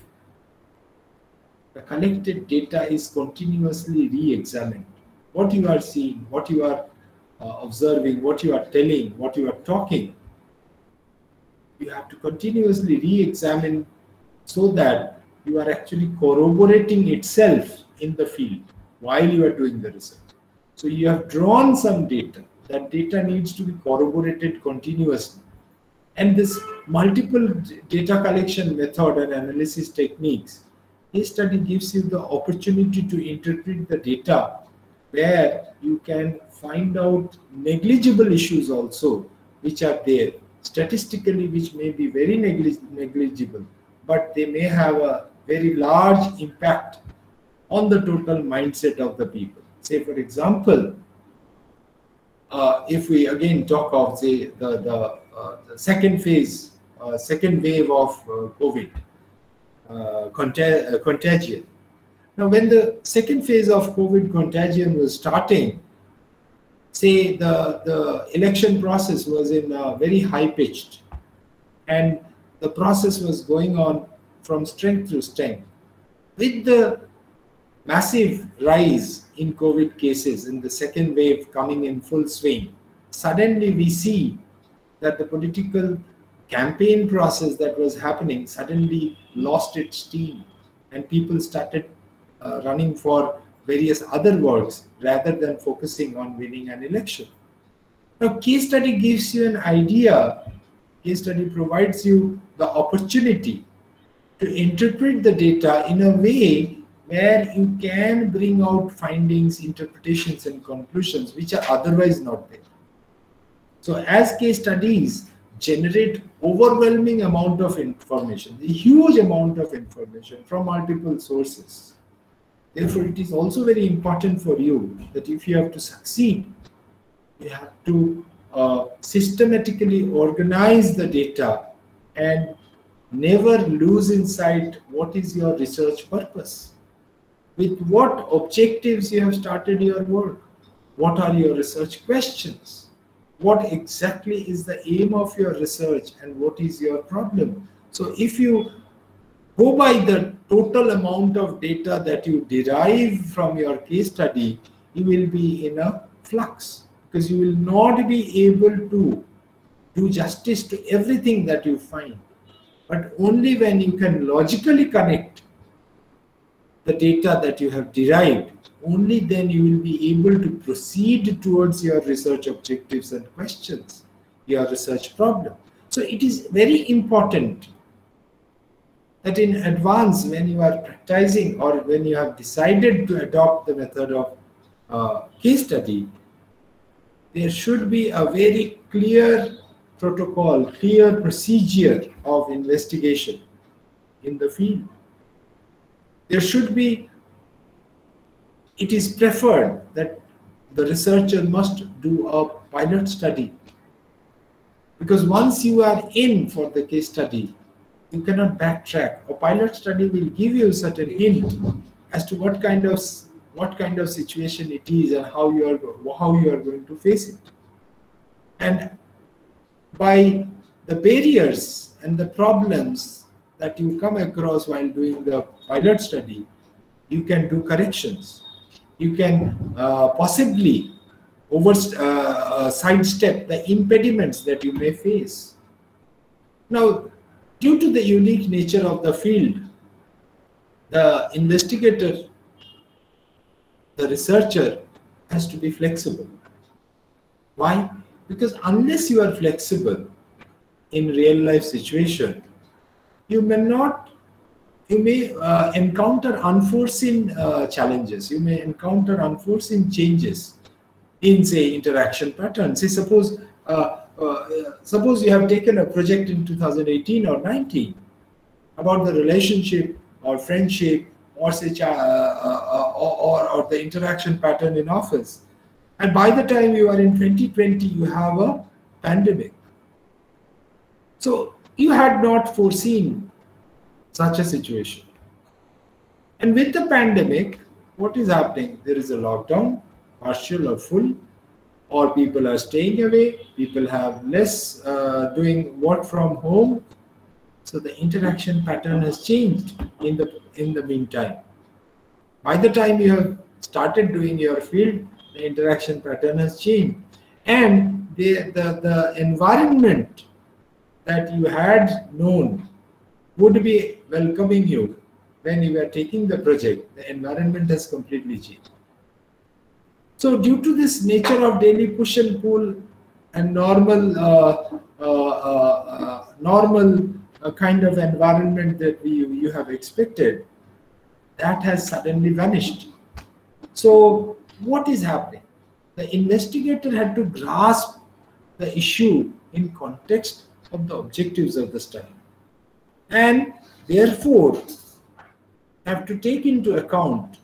the collected data is continuously re-examined. What you are seeing, what you are observing, what you are telling, what you are talking, you have to continuously re-examine so that you are actually corroborating itself in the field while you are doing the research. So you have drawn some data. That data needs to be corroborated continuously. And this multiple data collection method and analysis techniques, case study gives you the opportunity to interpret the data where you can find out negligible issues also which are there, statistically which may be very negligible, but they may have a very large impact on the total mindset of the people. Say, for example, if we again talk of, say, the second phase, second wave of COVID contagion. Now, when the second phase of COVID contagion was starting, say the election process was in very high pitched, and the process was going on from strength to strength. With the massive rise in COVID cases and the second wave coming in full swing, suddenly we see that the political campaign process that was happening suddenly lost its steam, and people started running for various other works rather than focusing on winning an election. Now, case study gives you an idea, case study provides you the opportunity to interpret the data in a way where you can bring out findings, interpretations, and conclusions which are otherwise not there. So as case studies generate overwhelming amount of information, a huge amount of information from multiple sources. Therefore, it is also very important for you that if you have to succeed, you have to systematically organize the data and never lose in sight what is your research purpose. With what objectives you have started your work? What are your research questions? What exactly is the aim of your research and what is your problem? So if you go by the total amount of data that you derive from your case study, you will be in a flux because you will not be able to do justice to everything that you find. But only when you can logically connect the data that you have derived, only then you will be able to proceed towards your research objectives and questions, your research problem. So it is very important that in advance, when you are practicing or when you have decided to adopt the method of case study, there should be a very clear protocol, clear procedure of investigation in the field. There should be, it is preferred that the researcher must do a pilot study, because once you are in for the case study, you cannot backtrack. A pilot study will give you a certain hint as to what kind of situation it is and how you are going to face it. And by the barriers and the problems that you come across while doing the pilot study, you can do corrections. You can possibly sidestep the impediments that you may face. Now, due to the unique nature of the field, the investigator, the researcher has to be flexible. Why? Because unless you are flexible in real life situation, you may encounter unforeseen challenges. You may encounter unforeseen changes in, say, interaction patterns. Say, suppose you have taken a project in 2018 or 19 about the relationship or friendship or say or the interaction pattern in office, and by the time you are in 2020, you have a pandemic. So you had not foreseen such a situation. And with the pandemic, what is happening? There is a lockdown, partial or full, or people are staying away, people have less doing work from home. So the interaction pattern has changed in the meantime. By the time you have started doing your field, the interaction pattern has changed. And the environment that you had known would be welcoming you when you were taking the project. The environment has completely changed. So due to this nature of daily push and pull and normal kind of environment that you have expected, that has suddenly vanished. So what is happening? The investigator had to grasp the issue in context of the objectives of the study, and therefore have to take into account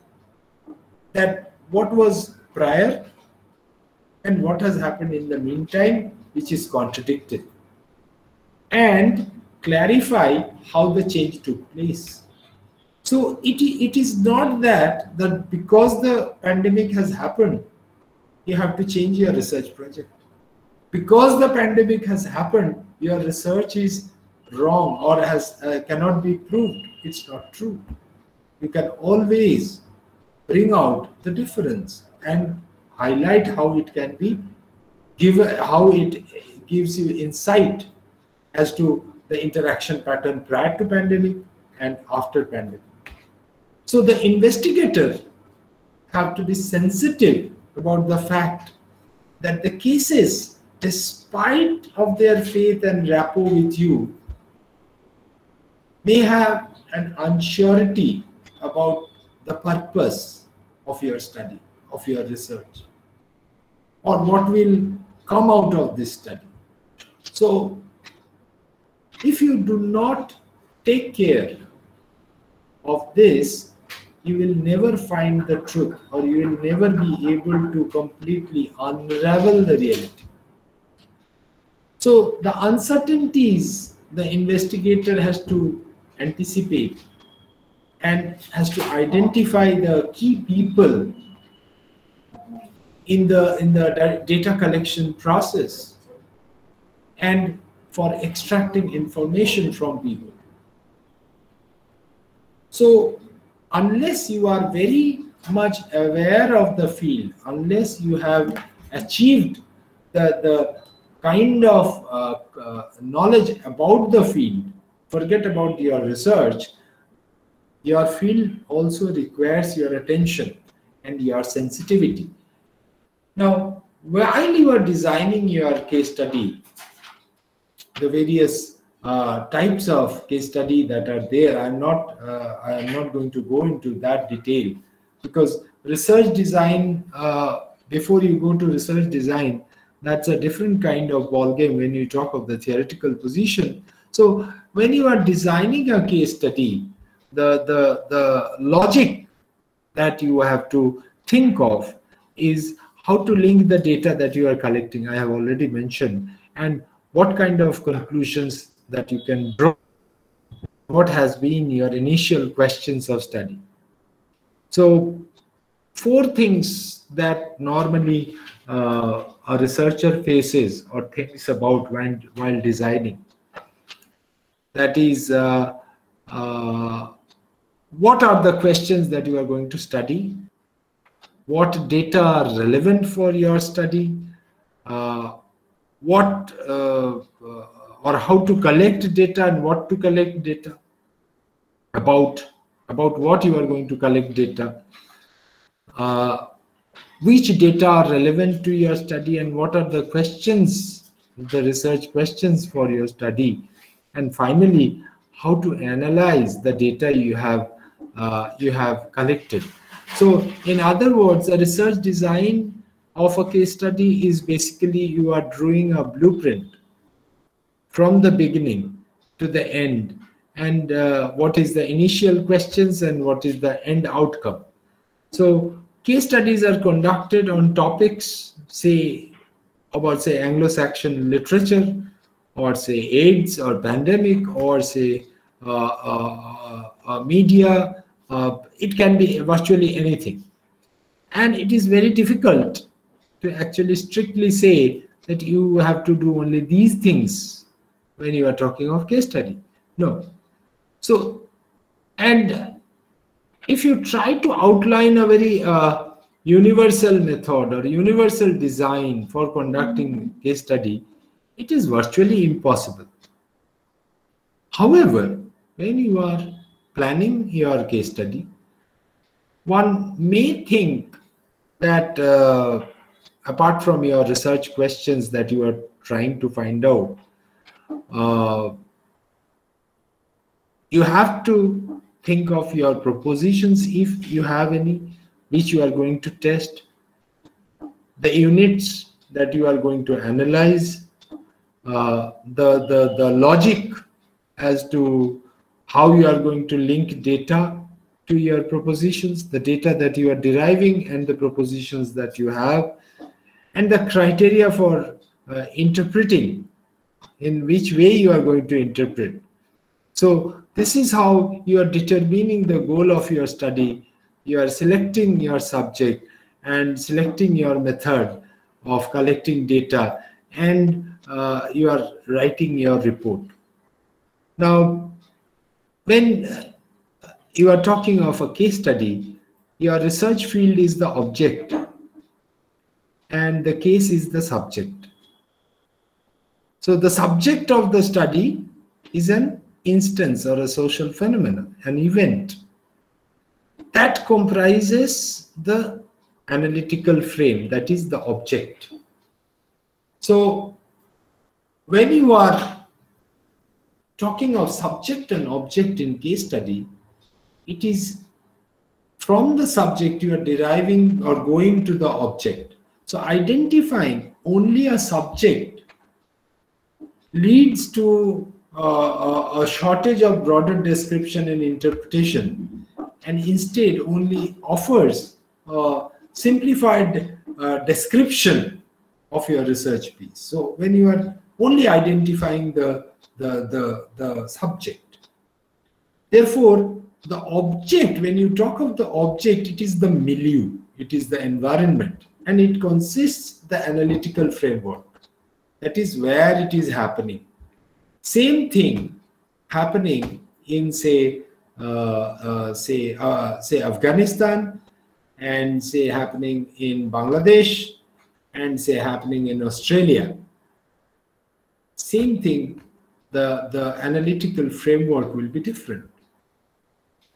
that what was prior and what has happened in the meantime, which is contradicted, and clarify how the change took place. So it is not that because the pandemic has happened, you have to change your research project. Because the pandemic has happened, your research is wrong or cannot be proved. It's not true. You can always bring out the difference and highlight how it can be how it gives you insight as to the interaction pattern prior to pandemic and after pandemic. So the investigator have to be sensitive about the fact that the cases, despite of their faith and rapport with you, may have an unsurety about the purpose of your study, of your research, or what will come out of this study. So, if you do not take care of this, you will never find the truth, or you will never be able to completely unravel the reality. So the uncertainties the investigator has to anticipate and has to identify the key people in the data collection process and for extracting information from people. So unless you are very much aware of the field, unless you have achieved the kind of knowledge about the field, forget about your research, your field also requires your attention and your sensitivity. Now, while you are designing your case study, the various types of case study that are there, I am not going to go into that detail, because research design, before you go to research design, that's a different kind of ballgame when you talk of the theoretical position. So when you are designing a case study, the logic that you have to think of is how to link the data that you are collecting, I have already mentioned, and what kind of conclusions that you can draw, what has been your initial questions of study. So 4 things that normally a researcher faces or thinks about while designing. That is, what are the questions that you are going to study? What data are relevant for your study? What or how to collect data and what to collect data, about what you are going to collect data, which data are relevant to your study, and what are the questions, the research questions for your study, and finally how to analyze the data you have collected. So in other words, a research design of a case study is basically you are drawing a blueprint from the beginning to the end, and what is the initial questions and what is the end outcome. So case studies are conducted on topics, say Anglo-Saxon literature, or say AIDS or pandemic, or say media. It can be virtually anything, and it is very difficult to actually strictly say that you have to do only these things when you are talking of case study. No. So, and if you try to outline a very universal method or universal design for conducting case study, it is virtually impossible. However, when you are planning your case study, one may think that apart from your research questions that you are trying to find out, you have to think of your propositions, if you have any, which you are going to test, the units that you are going to analyze, the logic as to how you are going to link data to your propositions, the data that you are deriving and the propositions that you have, and the criteria for interpreting, in which way you are going to interpret. So this is how you are determining the goal of your study. You are selecting your subject and selecting your method of collecting data, and you are writing your report. Now, when you are talking of a case study, your research field is the object and the case is the subject. So the subject of the study is an instance or a social phenomenon, an event that comprises the analytical frame, that is the object. So when you are talking of subject and object in case study, it is from the subject you are deriving or going to the object. So identifying only a subject leads to a shortage of broader description and interpretation, and instead only offers a simplified description of your research piece. So when you are only identifying the subject, therefore the object, when you talk of the object, it is the milieu, it is the environment, and it consists the analytical framework. That is where it is happening. Same thing happening in say Afghanistan, and say happening in Bangladesh, and say happening in Australia. Same thing, the analytical framework will be different.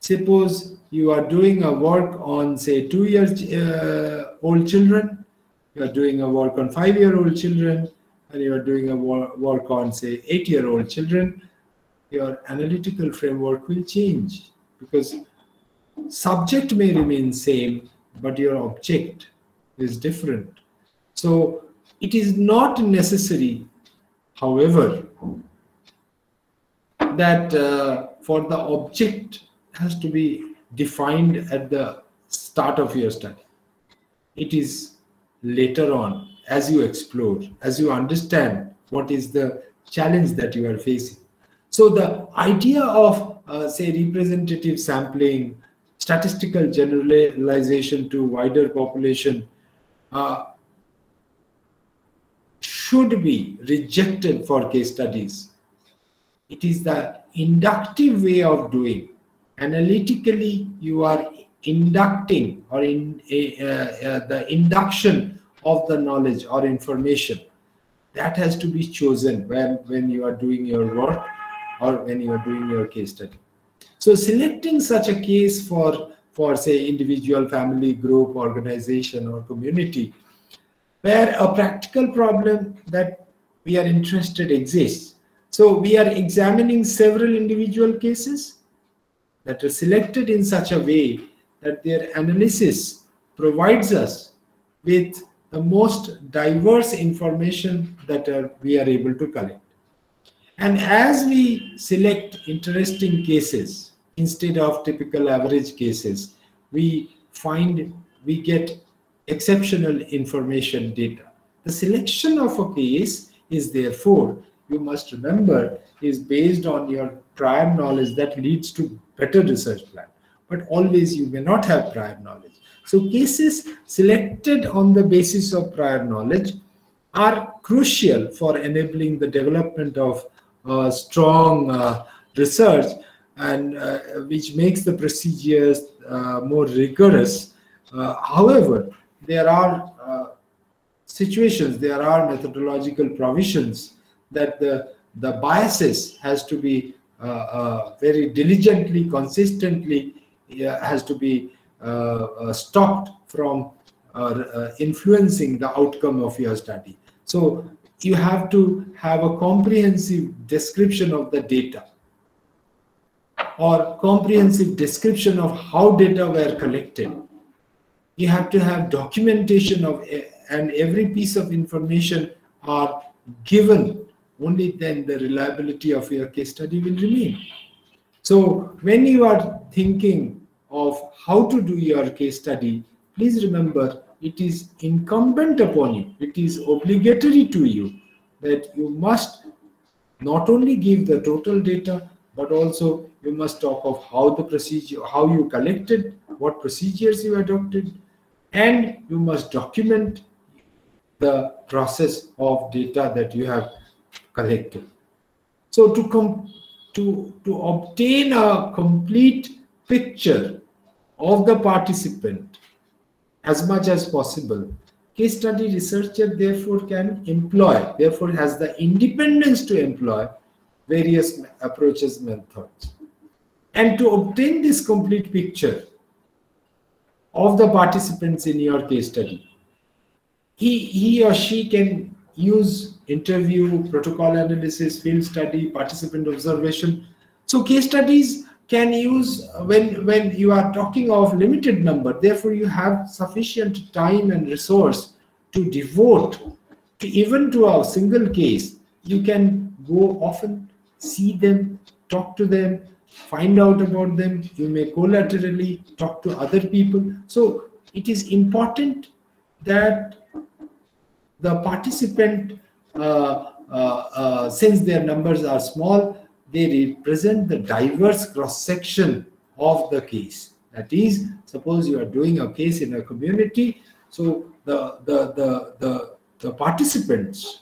Suppose you are doing a work on say 2-year-old children, you are doing a work on 5-year-old children, and you are doing a work on say 8-year-old children, your analytical framework will change, because subject may remain same, but your object is different. So it is not necessary, however, that for the object has to be defined at the start of your study. It is later on, as you explore, as you understand what is the challenge that you are facing. So the idea of say representative sampling, statistical generalization to wider population should be rejected for case studies. It is the inductive way of doing. Analytically, you are inducting, or the induction of the knowledge or information, that has to be chosen when you are doing your work or when you are doing your case study. So selecting such a case for say individual, family, group, organization, or community, where a practical problem that we are interested exists. So we are examining several individual cases that are selected in such a way that their analysis provides us with the most diverse information that we are able to collect. And as we select interesting cases instead of typical average cases, we get exceptional information data. The selection of a case is therefore, you must remember, is based on your prior knowledge that leads to better research plan. But always you may not have prior knowledge. So cases selected on the basis of prior knowledge are crucial for enabling the development of strong research, and which makes the procedures more rigorous. However, there are situations, there are methodological provisions that the biases has to be very diligently, consistently has to be stopped from influencing the outcome of your study. So you have to have a comprehensive description of the data, or comprehensive description of how data were collected. You have to have documentation of, and every piece of information are given. Only then the reliability of your case study will remain. So when you are thinking of how to do your case study, please remember it is incumbent upon you, it is obligatory to you that you must not only give the total data, but also you must talk of how the procedure, how you collected, what procedures you adopted, and you must document the process of data that you have collected. So to obtain a complete picture of the participant as much as possible, case study researcher therefore can employ, therefore has the independence to employ various approaches, methods. And to obtain this complete picture of the participants in your case study, he or she can use interview, protocol analysis, field study, participant observation. So case studies can use when you are talking of limited number. Therefore, you have sufficient time and resource to devote to even to a single case. You can go often, see them, talk to them, find out about them. You may collaterally talk to other people. So it is important that the participant, since their numbers are small, they represent the diverse cross-section of the case. That is, suppose you are doing a case in a community, so the participants,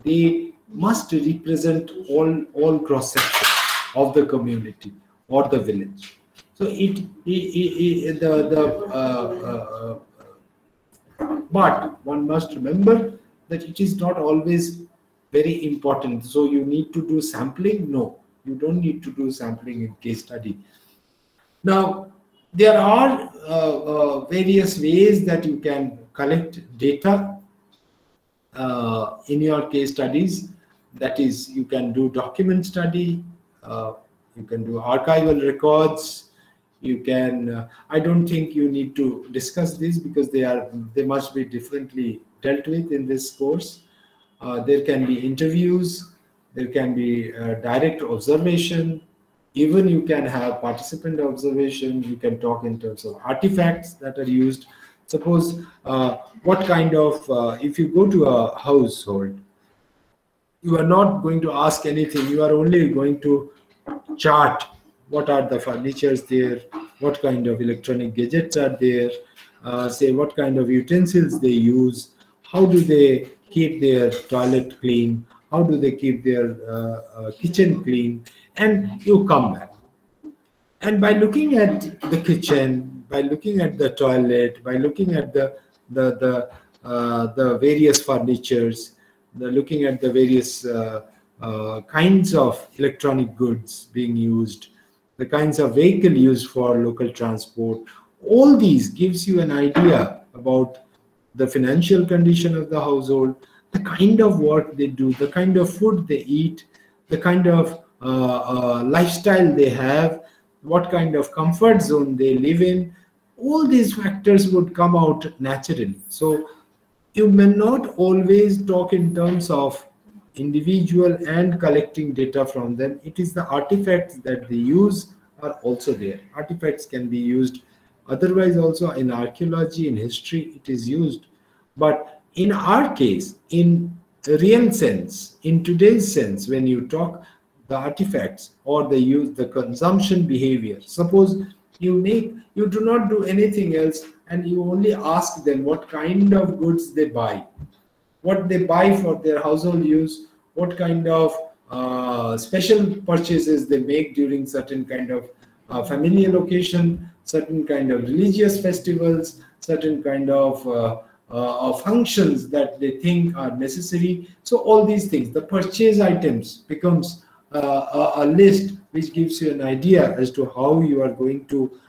they must represent all cross-section of the community or the village. So but one must remember that it is not always very important. So you need to do sampling? No, you don't need to do sampling in case study. Now, there are various ways that you can collect data in your case studies. That is, you can do document study, you can do archival records, you can, I don't think you need to discuss this because they must be differently dealt with in this course. There can be interviews, there can be direct observation, even you can have participant observation, you can talk in terms of artifacts that are used. Suppose what kind of, if you go to a household, you are not going to ask anything, you are only going to chart what are the furnitures there, what kind of electronic gadgets are there, say what kind of utensils they use, how do they keep their toilet clean, how do they keep their kitchen clean, and you come back. And by looking at the kitchen, by looking at the toilet, by looking at the various furnitures, looking at the various kinds of electronic goods being used, the kinds of vehicle used for local transport, all these gives you an idea about the financial condition of the household, the kind of work they do, the kind of food they eat, the kind of lifestyle they have, what kind of comfort zone they live in. All these factors would come out naturally. So you may not always talk in terms of individual and collecting data from them. It is the artifacts that they use are also there. Artifacts can be used otherwise also in archaeology, in history, it is used. But in our case, in the real sense, in today's sense, when you talk the artifacts or the use, the consumption behavior, suppose you do not do anything else and you only ask them what kind of goods they buy, what they buy for their household use, what kind of special purchases they make during certain kind of familial occasion, certain kind of religious festivals, certain kind of functions that they think are necessary. So all these things, the purchase items becomes a list which gives you an idea as to how you are going to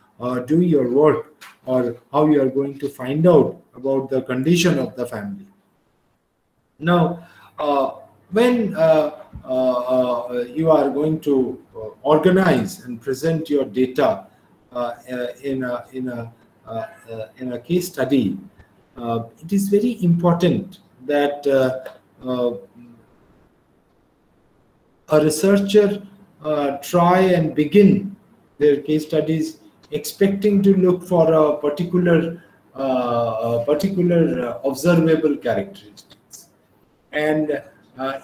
do your work or how you are going to find out about the condition of the family. Now, when you are going to organize and present your data in a case study, it is very important that a researcher try and begin their case studies expecting to look for a particular observable characteristics. And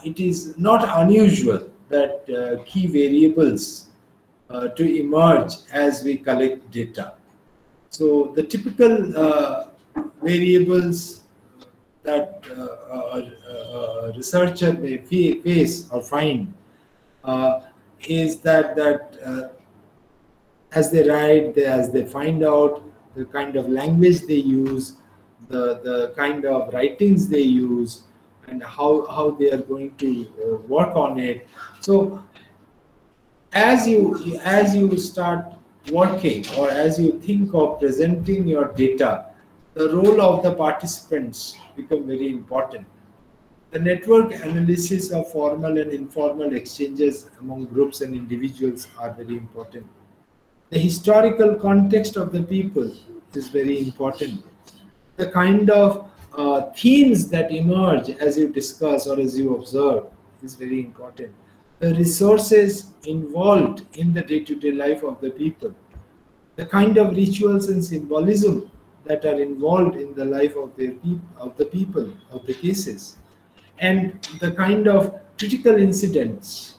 it is not unusual that key variables to emerge as we collect data. So the typical variables that a researcher may face or find is that as they write, as they find out the kind of language they use, the kind of writings they use, and how they are going to work on it. So as you start working or as you think of presenting your data, the role of the participants become very important. The network analysis of formal and informal exchanges among groups and individuals are very important. The historical context of the people is very important. The kind of themes that emerge as you discuss or as you observe is very important. The resources involved in the day-to-day life of the people, the kind of rituals and symbolism that are involved in the life of the people, of the cases, and the kind of critical incidents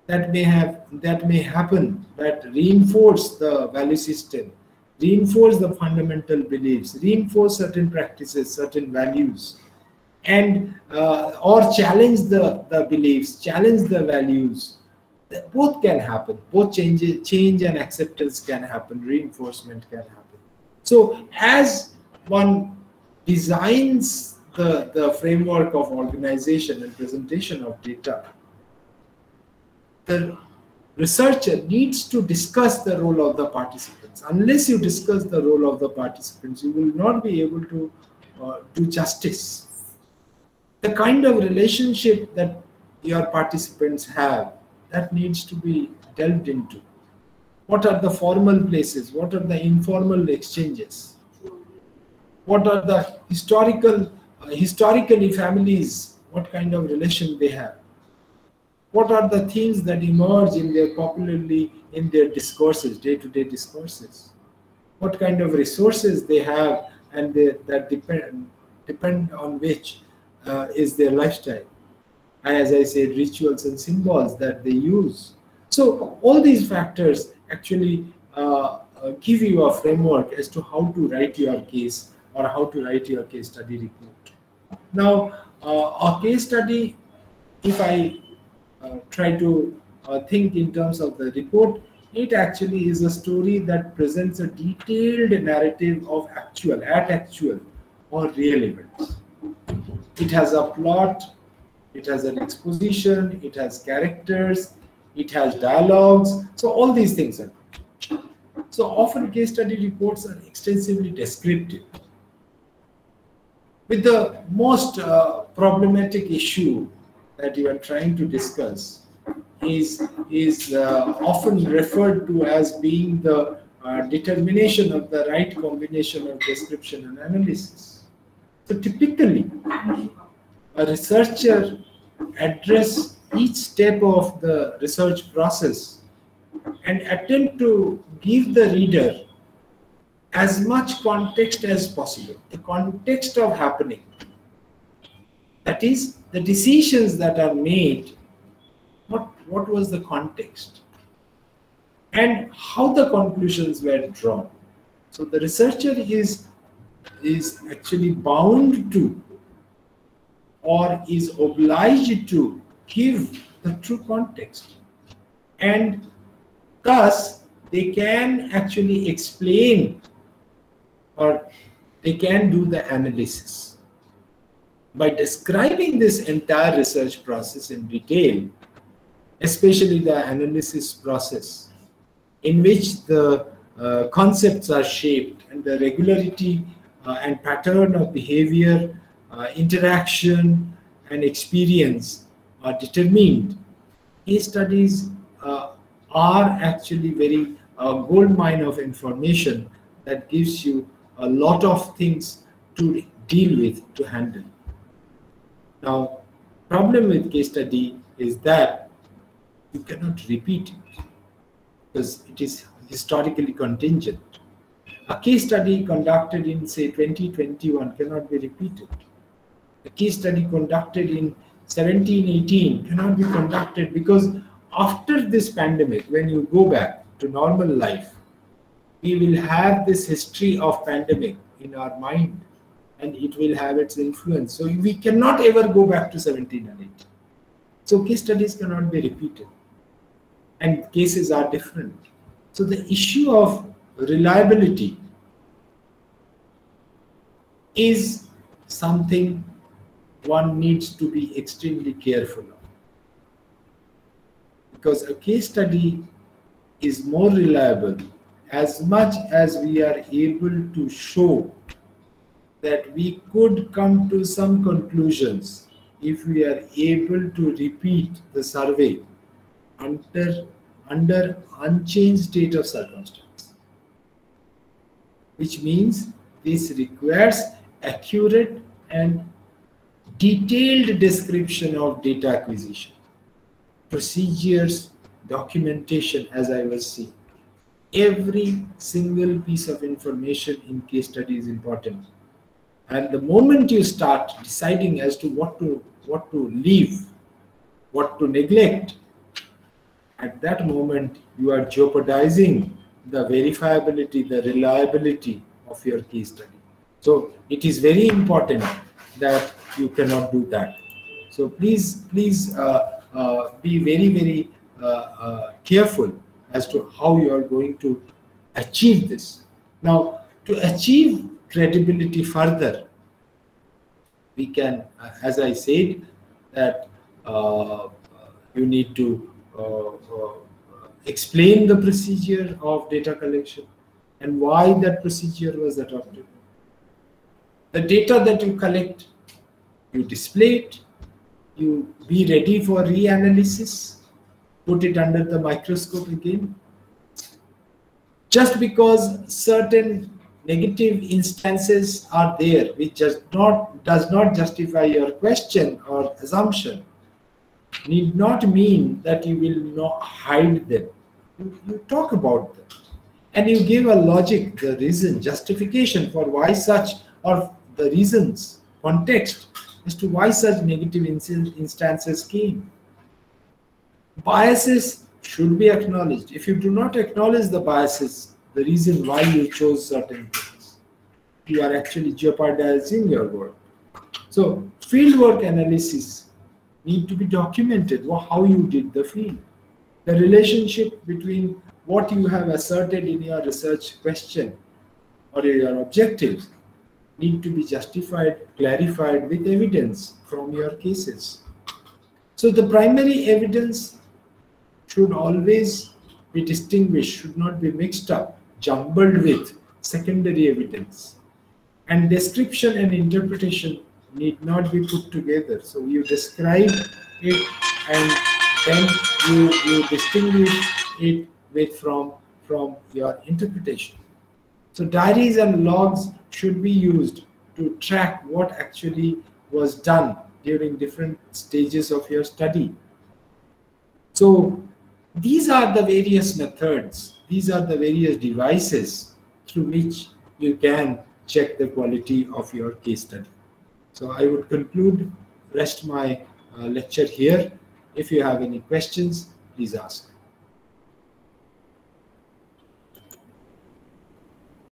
that may happen that reinforce the value system, reinforce the fundamental beliefs, reinforce certain practices, certain values, and or challenge the beliefs, challenge the values. Both can happen. Both change and acceptance can happen. Reinforcement can happen. So as one designs the framework of organization and presentation of data, the researcher needs to discuss the role of the participants. Unless you discuss the role of the participants, you will not be able to do justice. The kind of relationship that your participants have, that needs to be delved into. What are the formal places? What are the informal exchanges? What are the historically families? What kind of relation they have? What are the themes that emerge in their popularly in their discourses, day-to-day discourses? What kind of resources they have, and that depend on which is their lifestyle? As I said, rituals and symbols that they use. So all these factors actually give you a framework as to how to write your case or how to write your case study report. Now, a case study, if I try to think in terms of the report, it actually is a story that presents a detailed narrative of actual or real events. It has a plot, it has an exposition, it has characters, it has dialogues. So all these things are. So often case study reports are extensively descriptive. With the most problematic issue that you are trying to discuss is often referred to as being the determination of the right combination of description and analysis. So typically, a researcher address each step of the research process and attempt to give the reader as much context as possible, the context of happening. That is, the decisions that are made, what was the context, and how the conclusions were drawn. So the researcher is actually bound to or is obliged to give the true context, and thus they can actually explain or they can do the analysis. By describing this entire research process in detail, especially the analysis process, in which the concepts are shaped and the regularity and pattern of behavior, interaction and experience are determined, case studies are actually very gold mine of information that gives you a lot of things to deal with, to handle. Now, problem with case study is that you cannot repeat it because it is historically contingent. A case study conducted in, say, 2021 cannot be repeated. A case study conducted in 1718 cannot be conducted because after this pandemic, when you go back to normal life, we will have this history of pandemic in our mind and it will have its influence. So we cannot ever go back to 1718. So case studies cannot be repeated and cases are different. So the issue of reliability is something one needs to be extremely careful of, because a case study is more reliable as much as we are able to show that we could come to some conclusions if we are able to repeat the survey under unchanged state of circumstance, which means this requires accurate and detailed description of data acquisition, procedures, documentation, as I was saying. Every single piece of information in case study is important. And the moment you start deciding as to what to leave, what to neglect, at that moment you are jeopardizing the verifiability, the reliability of your case study. So it is very important that you cannot do that. So please be very, very careful as to how you are going to achieve this. Now, to achieve credibility further, we can, as I said, that you need to explain the procedure of data collection and why that procedure was adopted. The data that you collect, you display it, you be ready for reanalysis, put it under the microscope again. Just because certain negative instances are there, which does not justify your question or assumption, need not mean that you will not hide them. You talk about them, and you give a logic, the reason, justification for why such, or the reasons, context as to why such negative instances came. Biases should be acknowledged. If you do not acknowledge the biases, the reason why you chose certain things, you are actually jeopardizing your work. So fieldwork analysis need to be documented, how you did the field. The relationship between what you have asserted in your research question or your objectives need to be justified, clarified with evidence from your cases. So the primary evidence should always be distinguished, should not be mixed up, jumbled with secondary evidence. And description and interpretation need not be put together. So you describe it and then you distinguish it with from your interpretation. So diaries and logs should be used to track what actually was done during different stages of your study. So these are the various methods, these are the various devices through which you can check the quality of your case study. So I would rest my lecture here. If you have any questions, please ask.